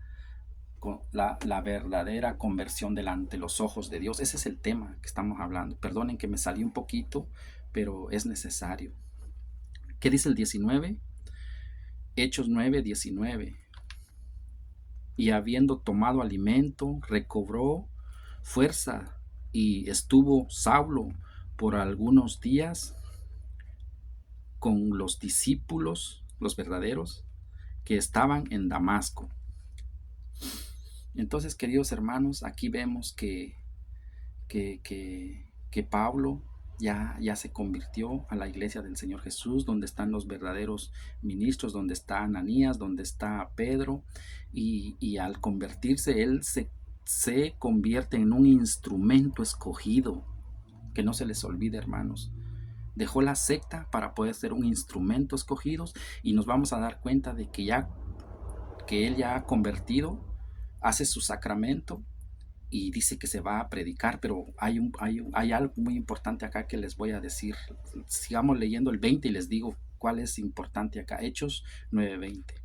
conversión delante de los ojos de Dios. Ese es el tema que estamos hablando. Perdonen que me salí un poquito, pero es necesario. ¿Qué dice el 19? Hechos 9:19. Y habiendo tomado alimento, recobró fuerza, y estuvo Saulo por algunos días con los discípulos, los verdaderos, que estaban en Damasco. Entonces, queridos hermanos, aquí vemos que Pablo ya se convirtió a la iglesia del Señor Jesús, donde están los verdaderos ministros, donde está Ananías, donde está Pedro, y al convertirse, él se convierte en un instrumento escogido. Que no se les olvide, hermanos. Dejó la secta para poder ser un instrumento escogido, y nos vamos a dar cuenta de que él ya ha convertido, hace su sacramento y dice que se va a predicar, pero hay algo muy importante acá que les voy a decir. Sigamos leyendo el 20 y les digo cuál es importante acá. Hechos 9:20.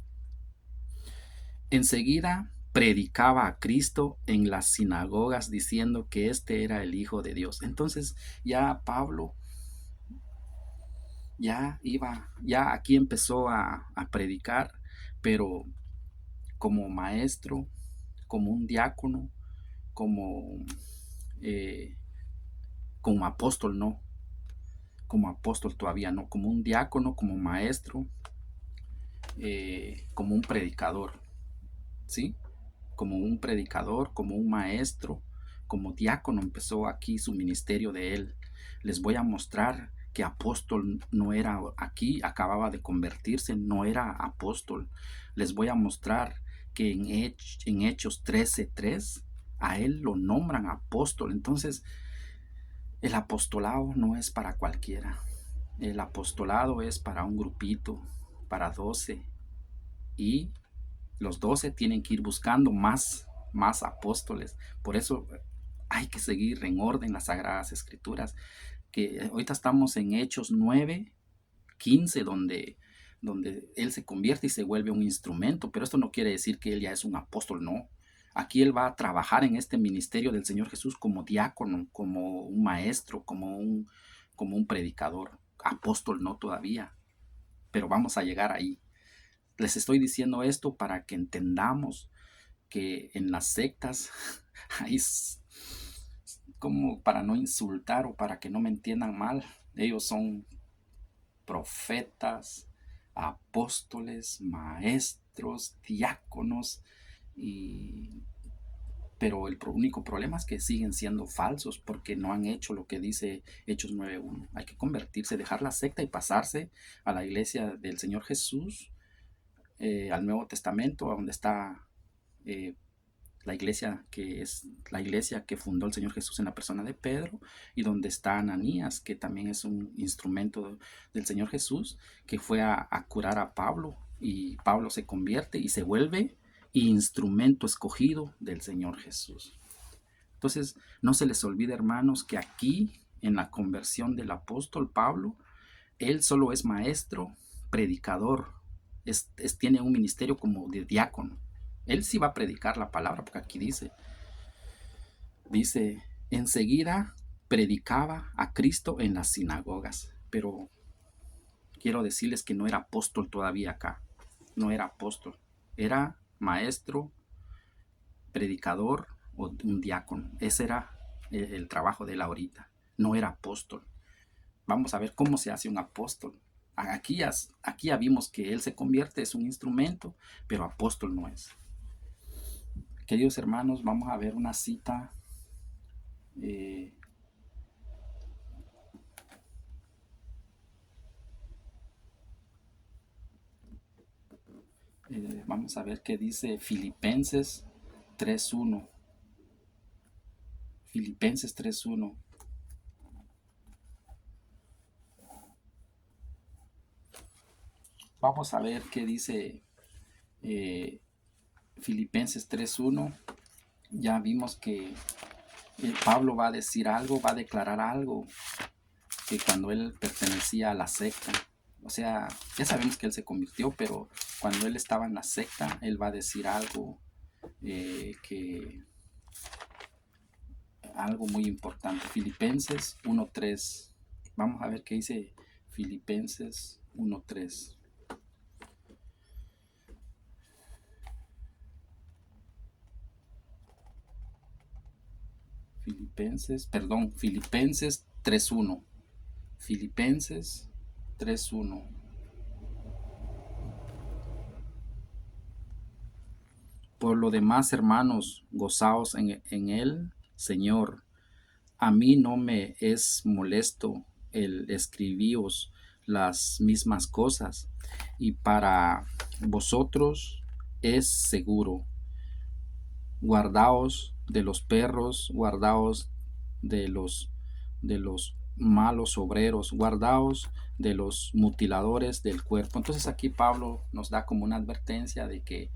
Enseguida predicaba a Cristo en las sinagogas diciendo que este era el Hijo de Dios. Entonces ya Pablo ya aquí empezó a predicar, pero como maestro, como un diácono, como, eh, como apóstol, no, como apóstol todavía no, como un diácono, como maestro, como un predicador, ¿sí? Como un predicador, como un maestro, como diácono empezó aquí su ministerio de él. Les voy a mostrar que apóstol no era aquí, acababa de convertirse, no era apóstol. Les voy a mostrar que en Hechos 13:3 a él lo nombran apóstol. Entonces, el apostolado no es para cualquiera. El apostolado es para un grupito, para 12. Y los 12 tienen que ir buscando más apóstoles. Por eso hay que seguir en orden las Sagradas Escrituras. Que ahorita estamos en Hechos 9:15, donde él se convierte y se vuelve un instrumento. Pero esto no quiere decir que él ya es un apóstol, no. Aquí él va a trabajar en este ministerio del Señor Jesús como diácono, como un maestro, como un predicador. Apóstol no todavía, pero vamos a llegar ahí. Les estoy diciendo esto para que entendamos que en las sectas hay, como para no insultar o para que no me entiendan mal, ellos son profetas, apóstoles, maestros, diáconos, pero el único problema es que siguen siendo falsos porque no han hecho lo que dice Hechos 9:1. Hay que convertirse, dejar la secta y pasarse a la iglesia del Señor Jesús, al Nuevo Testamento, donde está la iglesia que es la iglesia que fundó el Señor Jesús en la persona de Pedro, y donde está Ananías, que también es un instrumento del Señor Jesús, que fue a curar a Pablo, y Pablo se convierte y se vuelve instrumento escogido del Señor Jesús. Entonces, no se les olvide, hermanos, que aquí en la conversión del apóstol Pablo, él solo es maestro, predicador, tiene un ministerio como de diácono. Él sí va a predicar la palabra, porque aquí dice, enseguida predicaba a Cristo en las sinagogas. Pero quiero decirles que no era apóstol todavía acá, no era apóstol, era maestro, predicador o un diácono. Ese era el trabajo de él ahorita, no era apóstol. Vamos a ver cómo se hace un apóstol. Aquí ya vimos que él se convierte, es un instrumento, pero apóstol no es. Queridos hermanos, vamos a ver una cita vamos a ver qué dice Filipenses 3:1. Filipenses 3:1. Vamos a ver qué dice Filipenses 3:1. Ya vimos que Pablo va a decir algo, va a declarar algo, que cuando él pertenecía a la secta, o sea, ya sabemos que él se convirtió, pero cuando él estaba en la secta, él va a decir algo, algo muy importante. Filipenses 1:3. Vamos a ver qué dice Filipenses 1:3. Filipenses 3:1. Filipenses 3:1. Por lo demás, hermanos, gozaos en el Señor. A mí no me es molesto el escribiros las mismas cosas, y para vosotros es seguro. Guardaos de los perros, guardaos de los malos obreros, guardaos de los mutiladores del cuerpo. Entonces aquí Pablo nos da como una advertencia de que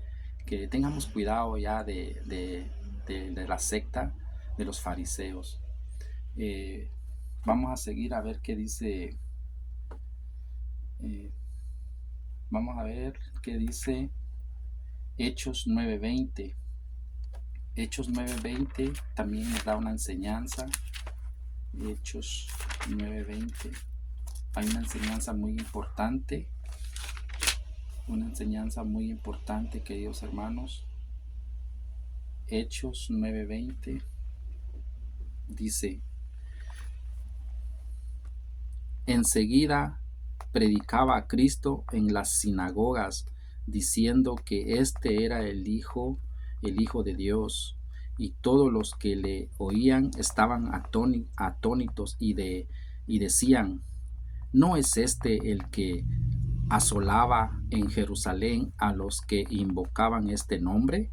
tengamos cuidado ya de la secta de los fariseos. Eh, Vamos a seguir a ver qué dice. eh, Vamos a ver qué dice Hechos 9:20. Hechos 9:20 también nos da una enseñanza. Hechos 9:20. Hay una enseñanza muy importante. Una enseñanza muy importante, queridos hermanos. Hechos 9:20 dice: enseguida predicaba a Cristo en las sinagogas, diciendo que este era el Hijo de Dios. Y todos los que le oían estaban atónitos y decían: ¿no es este el que asolaba en Jerusalén a los que invocaban este nombre?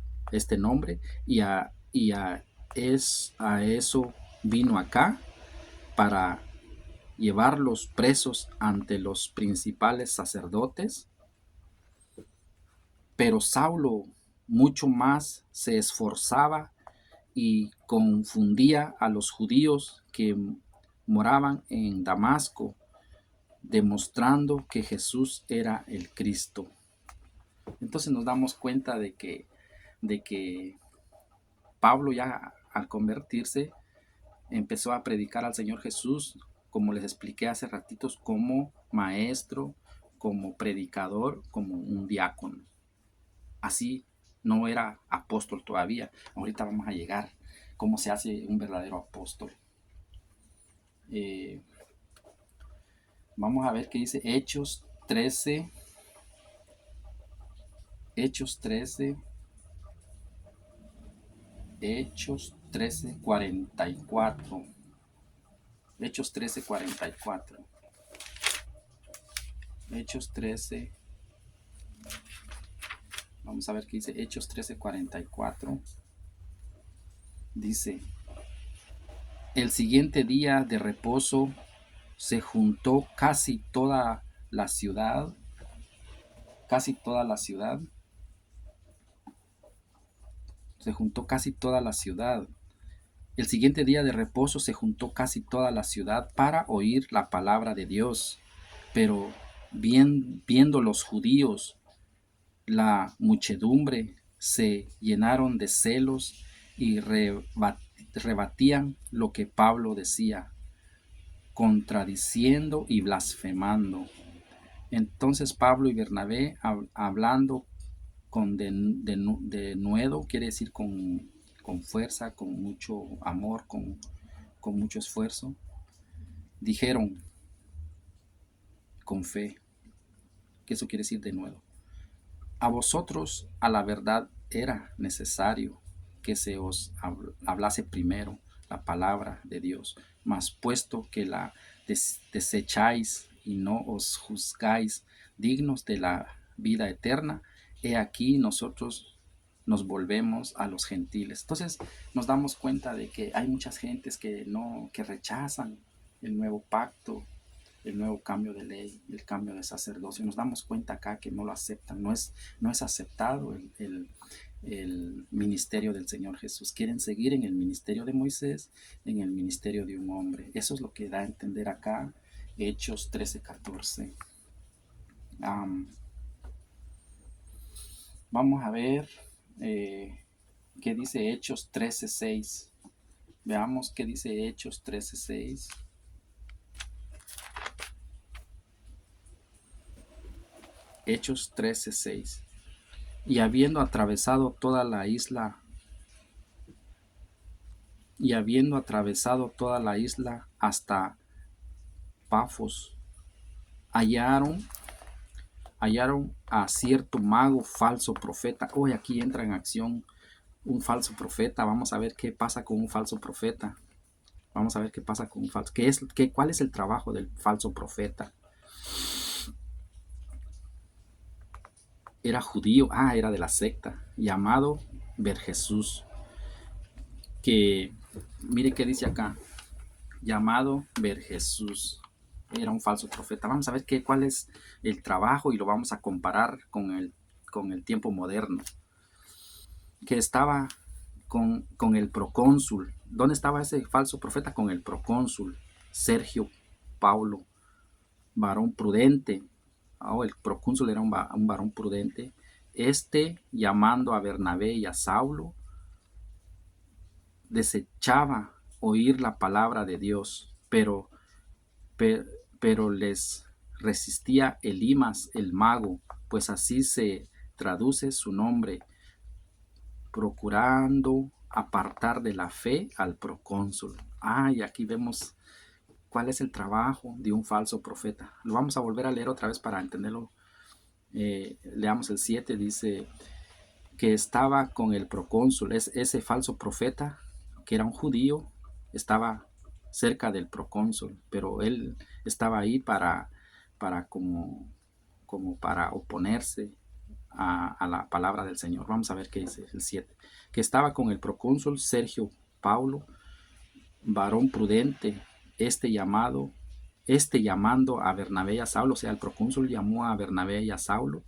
A eso vino acá, para llevarlos presos ante los principales sacerdotes. Pero Saulo mucho más se esforzaba y confundía a los judíos que moraban en Damasco, demostrando que Jesús era el Cristo. Entonces nos damos cuenta de que Pablo, ya al convertirse, empezó a predicar al Señor Jesús, como les expliqué hace ratitos, como maestro, como predicador, como un diácono. Así no era apóstol todavía. Ahorita vamos a llegar cómo se hace un verdadero apóstol. Vamos a ver qué dice Hechos 13. Hechos 13. Hechos 13:44. Hechos 13:44. Hechos 13. Vamos a ver qué dice Hechos 13:44. Dice: el siguiente día de reposo se juntó casi toda la ciudad. Casi toda la ciudad. Se juntó casi toda la ciudad. El siguiente día de reposo se juntó casi toda la ciudad para oír la palabra de Dios. Pero viendo los judíos la muchedumbre, se llenaron de celos y rebatían lo que Pablo decía, contradiciendo y blasfemando. Entonces Pablo y Bernabé, hablando con denuedo, quiere decir con fuerza, con mucho amor, con mucho esfuerzo, dijeron con fe, que eso quiere decir denuedo: a vosotros a la verdad era necesario que se os hablase primero la palabra de Dios, mas puesto que la desecháis y no os juzgáis dignos de la vida eterna, he aquí nosotros nos volvemos a los gentiles. Entonces nos damos cuenta de que hay muchas gentes que rechazan el nuevo pacto, el nuevo cambio de ley, el cambio de sacerdocio. Nos damos cuenta acá que no lo aceptan, no es aceptado el ministerio del Señor Jesús. Quieren seguir en el ministerio de Moisés, en el ministerio de un hombre. Eso es lo que da a entender acá Hechos 13:14. Vamos a ver qué dice Hechos 13:6. Veamos qué dice Hechos 13:6. Hechos 13:6. Y habiendo atravesado toda la isla hasta Pafos, hallaron hallaron a cierto mago falso profeta. Hoy aquí entra en acción un falso profeta. Vamos a ver qué pasa con un falso profeta. Vamos a ver qué pasa con un falso. ¿Cuál es el trabajo del falso profeta? Era judío, era de la secta, llamado Jesús. Que mire qué dice acá, llamado Jesús. Era un falso profeta. Vamos a ver cuál es el trabajo y lo vamos a comparar con el tiempo moderno. Que estaba con el procónsul. ¿Dónde estaba ese falso profeta? Con el procónsul Sergio Paulo, varón prudente. El procónsul era un varón prudente. Llamando a Bernabé y a Saulo, desechaba oír la palabra de Dios, pero les resistía Elimas el mago, pues así se traduce su nombre, procurando apartar de la fe al procónsul. Y aquí vemos cuál es el trabajo de un falso profeta. Lo vamos a volver a leer otra vez para entenderlo. Leamos el 7, dice que estaba con el procónsul. Ese falso profeta, que era un judío, estaba cerca del procónsul, pero él estaba ahí para como para oponerse a la palabra del Señor. Vamos a ver qué dice el 7. Que estaba con el procónsul Sergio Paulo, varón prudente, llamando a Bernabé y a Saulo. O sea, el procónsul llamó a Bernabé y a Saulo.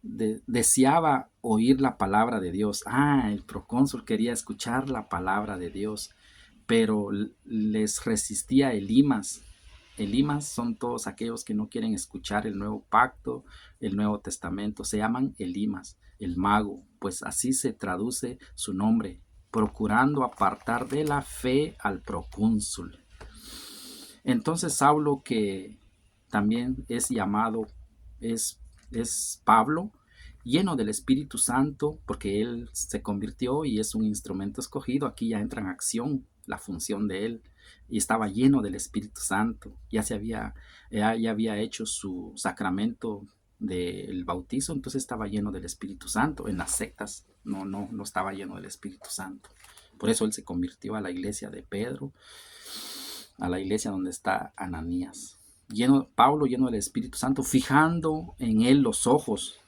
Deseaba oír la palabra de Dios. El procónsul quería escuchar la palabra de Dios, pero les resistía Elimas. Elimas son todos aquellos que no quieren escuchar el nuevo pacto, el Nuevo Testamento. Se llaman Elimas, el mago, pues así se traduce su nombre, procurando apartar de la fe al procónsul. Entonces Saulo, que también es llamado, es Pablo, lleno del Espíritu Santo, porque él se convirtió y es un instrumento escogido. Aquí ya entra en acción la función de él, y estaba lleno del Espíritu Santo. Ya había hecho su sacramento del bautizo, entonces estaba lleno del Espíritu Santo. En las sectas no estaba lleno del Espíritu Santo. Por eso él se convirtió a la iglesia de Pedro, a la iglesia donde está Ananías. Pablo, lleno del Espíritu Santo, fijando en él los ojos,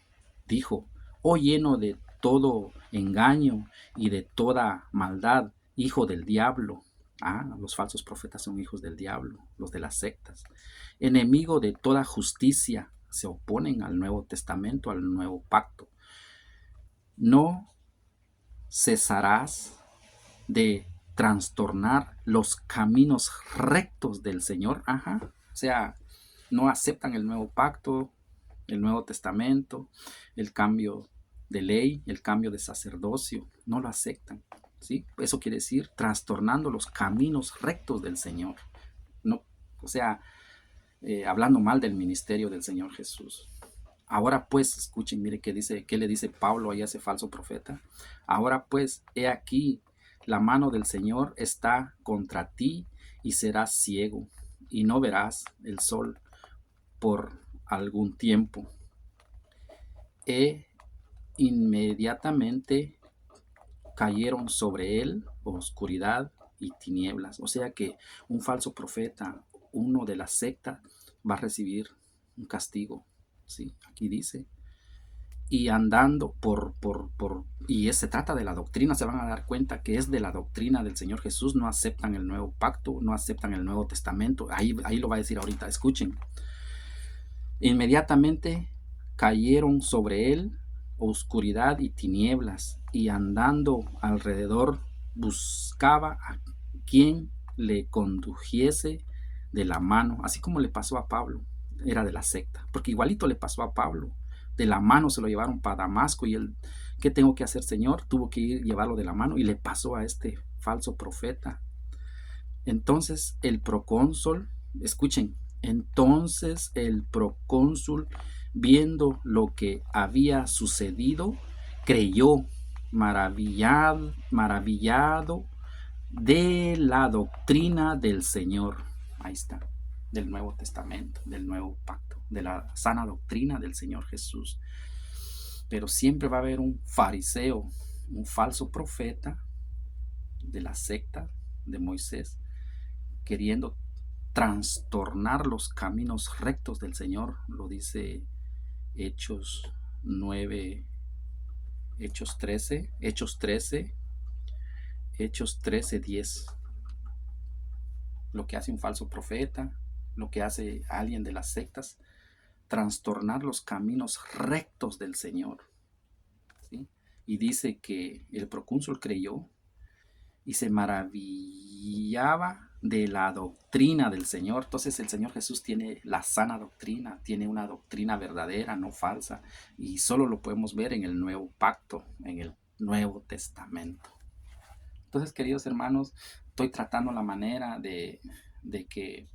dijo: lleno de todo engaño y de toda maldad, hijo del diablo. Los falsos profetas son hijos del diablo, los de las sectas. Enemigo de toda justicia, se oponen al Nuevo Testamento, al Nuevo Pacto. ¿No cesarás de trastornar los caminos rectos del Señor? O sea, no aceptan el Nuevo Pacto, el Nuevo Testamento, el cambio de ley, el cambio de sacerdocio, no lo aceptan, ¿sí? Eso quiere decir trastornando los caminos rectos del Señor. No, o sea, hablando mal del ministerio del Señor Jesús. Ahora pues, escuchen, mire qué le dice Pablo a ese falso profeta. Ahora pues, he aquí, la mano del Señor está contra ti y serás ciego y no verás el sol por algún tiempo. Inmediatamente cayeron sobre él oscuridad y tinieblas. O sea que un falso profeta, uno de la secta, va a recibir un castigo. ¿Sí? Aquí dice. Y andando y se trata de la doctrina. Se van a dar cuenta que es de la doctrina del Señor Jesús. No aceptan el nuevo pacto, no aceptan el Nuevo Testamento. Ahí lo va a decir ahorita. Escuchen. Inmediatamente cayeron sobre él oscuridad y tinieblas, y andando alrededor buscaba a quien le condujese de la mano, así como le pasó a Pablo. Era de la secta, porque igualito le pasó a Pablo. De la mano se lo llevaron para Damasco, y él: ¿qué tengo que hacer, Señor? Tuvo que llevarlo de la mano, y le pasó a este falso profeta. Entonces el procónsul, escuchen, entonces el procónsul, viendo lo que había sucedido, creyó, maravillado de la doctrina del Señor. Ahí está. del Nuevo Testamento, del Nuevo Pacto, de la sana doctrina del Señor Jesús. Pero siempre va a haber un fariseo, un falso profeta de la secta de Moisés, queriendo trastornar los caminos rectos del Señor. Lo dice Hechos 9, Hechos 13, Hechos 13, 10. Lo que hace un falso profeta, lo que hace alguien de las sectas, trastornar los caminos rectos del Señor. ¿Sí? Y dice que el procónsul creyó y se maravillaba de la doctrina del Señor. Entonces el Señor Jesús tiene la sana doctrina, tiene una doctrina verdadera, no falsa, y solo lo podemos ver en el nuevo pacto, en el Nuevo Testamento. Entonces, queridos hermanos, estoy tratando la manera de que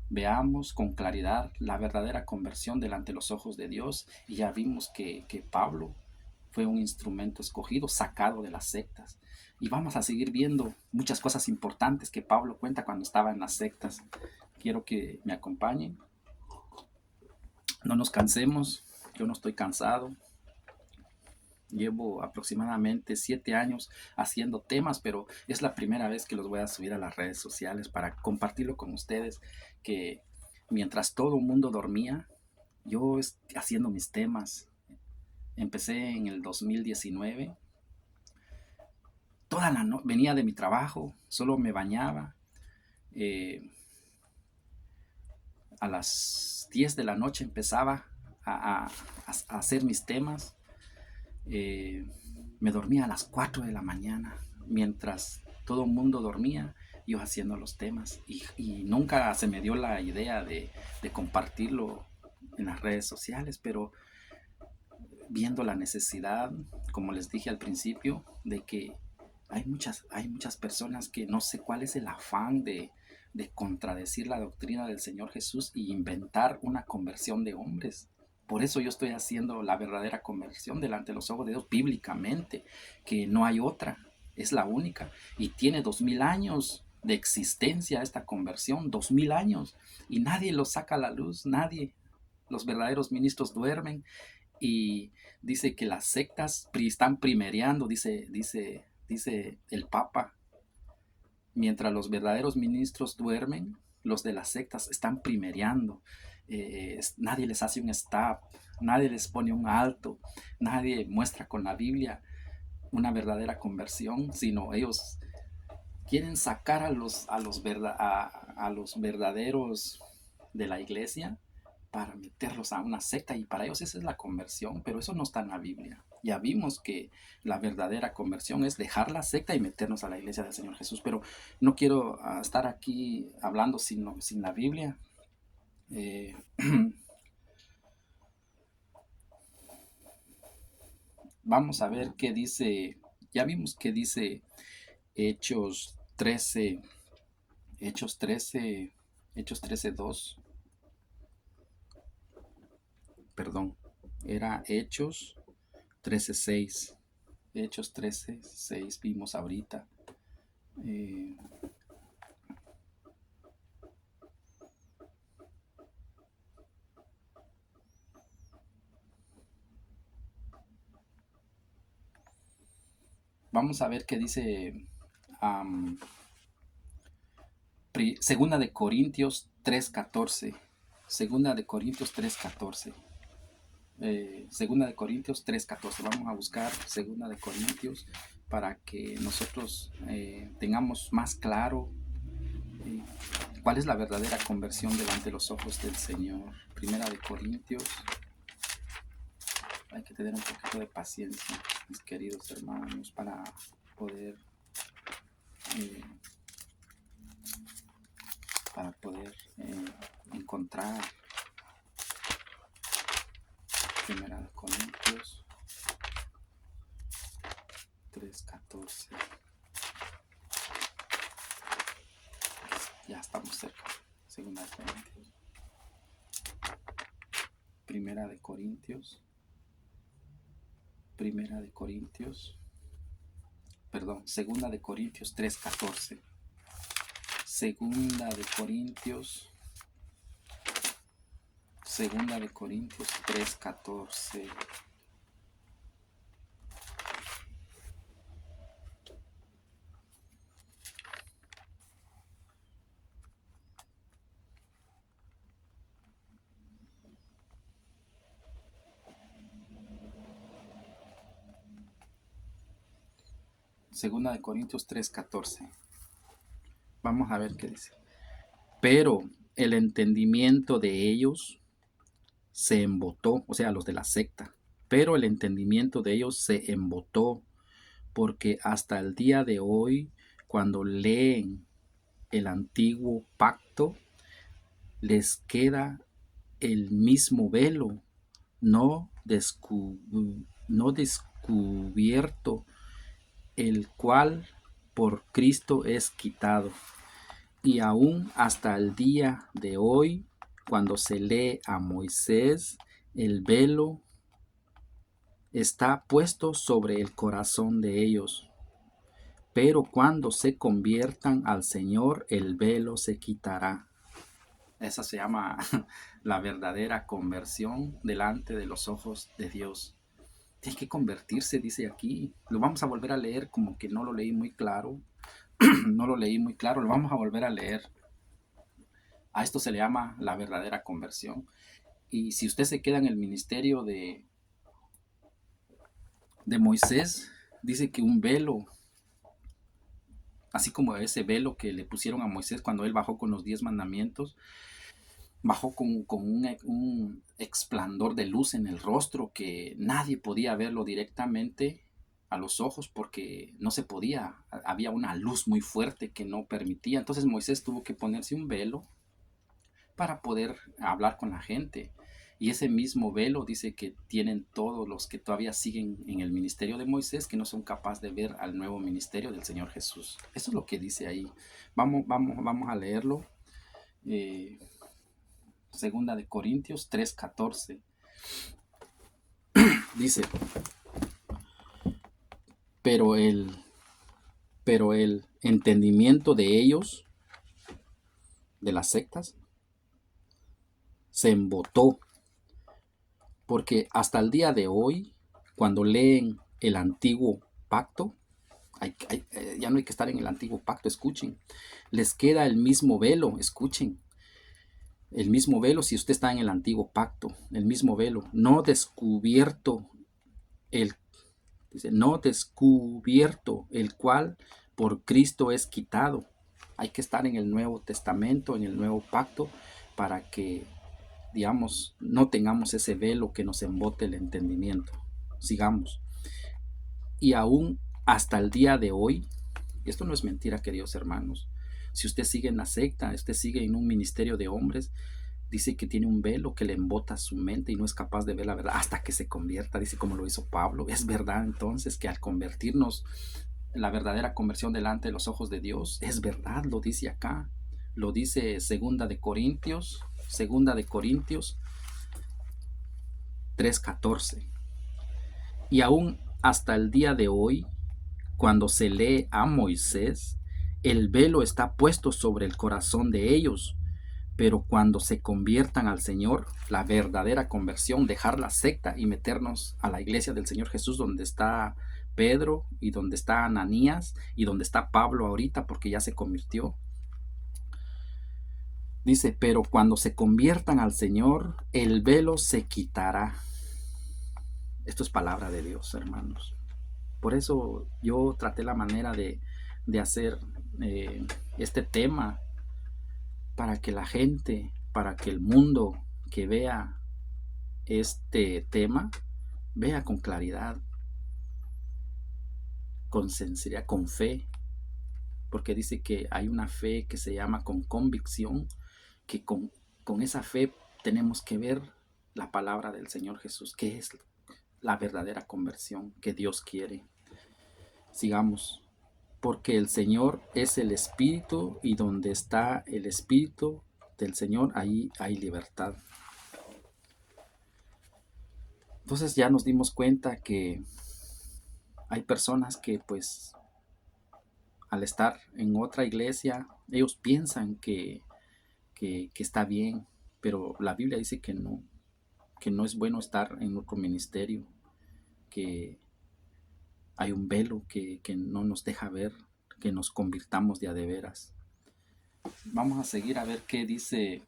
veamos con claridad la verdadera conversión delante de los ojos de Dios. Y ya vimos que Pablo fue un instrumento escogido, sacado de las sectas. Y vamos a seguir viendo muchas cosas importantes que Pablo cuenta cuando estaba en las sectas. Quiero que me acompañen. No nos cansemos. Yo no estoy cansado. Llevo aproximadamente 7 años haciendo temas, pero es la primera vez que los voy a subir a las redes sociales para compartirlo con ustedes, que mientras todo el mundo dormía, yo haciendo mis temas. Empecé en el 2019. Toda la noche venía de mi trabajo, solo me bañaba. A las 10 de la noche empezaba a hacer mis temas. Me dormía a las 4 de la mañana, mientras todo el mundo dormía, yo haciendo los temas. Y nunca se me dio la idea de compartirlo en las redes sociales, pero viendo la necesidad, como les dije al principio, de que hay muchas personas que no sé cuál es el afán de contradecir la doctrina del Señor Jesús y inventar una conversión de hombres. Por eso yo estoy haciendo la verdadera conversión delante de los ojos de Dios bíblicamente, que no hay otra, es la única. Y tiene 2000 años de existencia esta conversión, 2000 años, y nadie lo saca a la luz, nadie. Los verdaderos ministros duermen, y dice que las sectas están primereando, dice el Papa. Mientras los verdaderos ministros duermen, los de las sectas están primereando. Nadie les hace un stop, nadie les pone un alto, nadie muestra con la Biblia una verdadera conversión, sino ellos quieren sacar a los verdaderos de la iglesia para meterlos a una secta, y para ellos esa es la conversión, pero eso no está en la Biblia. Ya vimos que la verdadera conversión es dejar la secta y meternos a la iglesia del Señor Jesús, pero no quiero estar aquí hablando sin la Biblia. Vamos a ver qué dice, ya vimos qué dice Hechos 13, Hechos 13, Hechos 13:2. Perdón, era Hechos 13:6. Hechos 13:6 vimos ahorita. Vamos a ver qué dice Segunda de Corintios 3:14. Segunda de Corintios 3:14. Segunda de Corintios 3:14. Vamos a buscar Segunda de Corintios para que nosotros tengamos más claro cuál es la verdadera conversión delante de los ojos del Señor. Primera de Corintios. Hay que tener un poquito de paciencia, mis queridos hermanos, para poder encontrar Primera de Corintios 3:14. Ya estamos cerca. Segunda de Corintios. Primera de Corintios. Segunda de Corintios 3:14. Segunda de Corintios Segunda de Corintios 3:14. Segunda de Corintios 3:14. Vamos a ver qué dice. Pero el entendimiento de ellos se embotó, o sea, los de la secta. Pero el entendimiento de ellos se embotó, porque hasta el día de hoy, cuando leen el antiguo pacto, les queda el mismo velo, no, no descubierto, el cual por Cristo es quitado. Y aún hasta el día de hoy, cuando se lee a Moisés, el velo está puesto sobre el corazón de ellos. Pero cuando se conviertan al Señor, el velo se quitará. Esa se llama la verdadera conversión delante de los ojos de Dios. Tiene que convertirse, dice aquí. Lo vamos a volver a leer, como que no lo leí muy claro. No lo leí muy claro, lo vamos a volver a leer. A esto se le llama la verdadera conversión. Y si usted se queda en el ministerio de Moisés, dice que un velo, así como ese velo que le pusieron a Moisés cuando él bajó con los 10 mandamientos, bajó con un esplendor de luz en el rostro que nadie podía verlo directamente a los ojos porque no se podía, había una luz muy fuerte que no permitía. Entonces Moisés tuvo que ponerse un velo para poder hablar con la gente. Y ese mismo velo dice que tienen todos los que todavía siguen en el ministerio de Moisés, que no son capaces de ver al nuevo ministerio del Señor Jesús. Eso es lo que dice ahí. Vamos a leerlo. Eh, Segunda de Corintios 3:14. Dice, pero el, pero el entendimiento de ellos, de las sectas, se embotó, porque hasta el día de hoy, cuando leen el antiguo pacto, ya no hay que estar en el antiguo pacto, escuchen, les queda el mismo velo, escuchen, el mismo velo si usted está en el antiguo pacto, el mismo velo, no descubierto el Dice, no descubierto, el cual por Cristo es quitado. Hay que estar en el Nuevo Testamento, en el Nuevo Pacto, para que, digamos, no tengamos ese velo que nos embote el entendimiento. Sigamos. Y aún hasta el día de hoy, esto no es mentira, queridos hermanos, si usted sigue en la secta, usted sigue en un ministerio de hombres, dice que tiene un velo que le embota su mente y no es capaz de ver la verdad hasta que se convierta, dice como lo hizo Pablo. Es verdad entonces que al convertirnos, la verdadera conversión delante de los ojos de Dios, es verdad, lo dice acá, lo dice segunda de Corintios 3:14. Y aún hasta el día de hoy, cuando se lee a Moisés, el velo está puesto sobre el corazón de ellos. Pero cuando se conviertan al Señor, la verdadera conversión, dejar la secta y meternos a la iglesia del Señor Jesús, donde está Pedro y donde está Ananías y donde está Pablo ahorita, porque ya se convirtió. Dice, pero cuando se conviertan al Señor, el velo se quitará. Esto es palabra de Dios, hermanos. Por eso yo traté la manera de hacer este tema para que la gente, para que el mundo que vea este tema, vea con claridad, con sinceridad, con fe, porque dice que hay una fe que se llama con convicción, que con esa fe tenemos que ver la palabra del Señor Jesús, que es la verdadera conversión que Dios quiere. Sigamos, porque el Señor es el Espíritu y donde está el Espíritu del Señor, ahí hay libertad. Entonces ya nos dimos cuenta que hay personas que pues al estar en otra iglesia, ellos piensan que está bien, pero la Biblia dice que no es bueno estar en otro ministerio, que hay un velo que no nos deja ver, que nos convirtamos de veras. Vamos a seguir a ver qué dice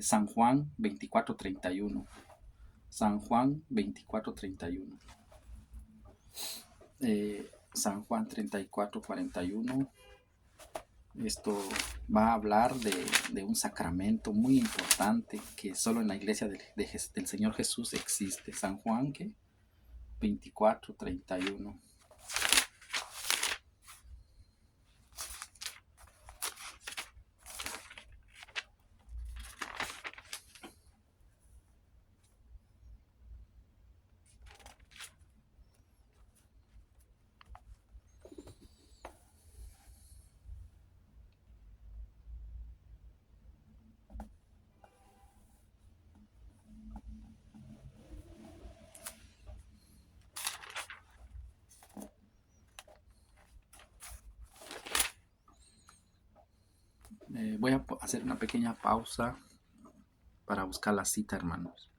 San Juan 24:31. San Juan 24:31. San Juan 34:41. Esto va a hablar de un sacramento muy importante que solo en la iglesia del Señor Jesús existe. San Juan, ¿qué? 24:31. Voy a hacer una pequeña pausa para buscar la cita, hermanos.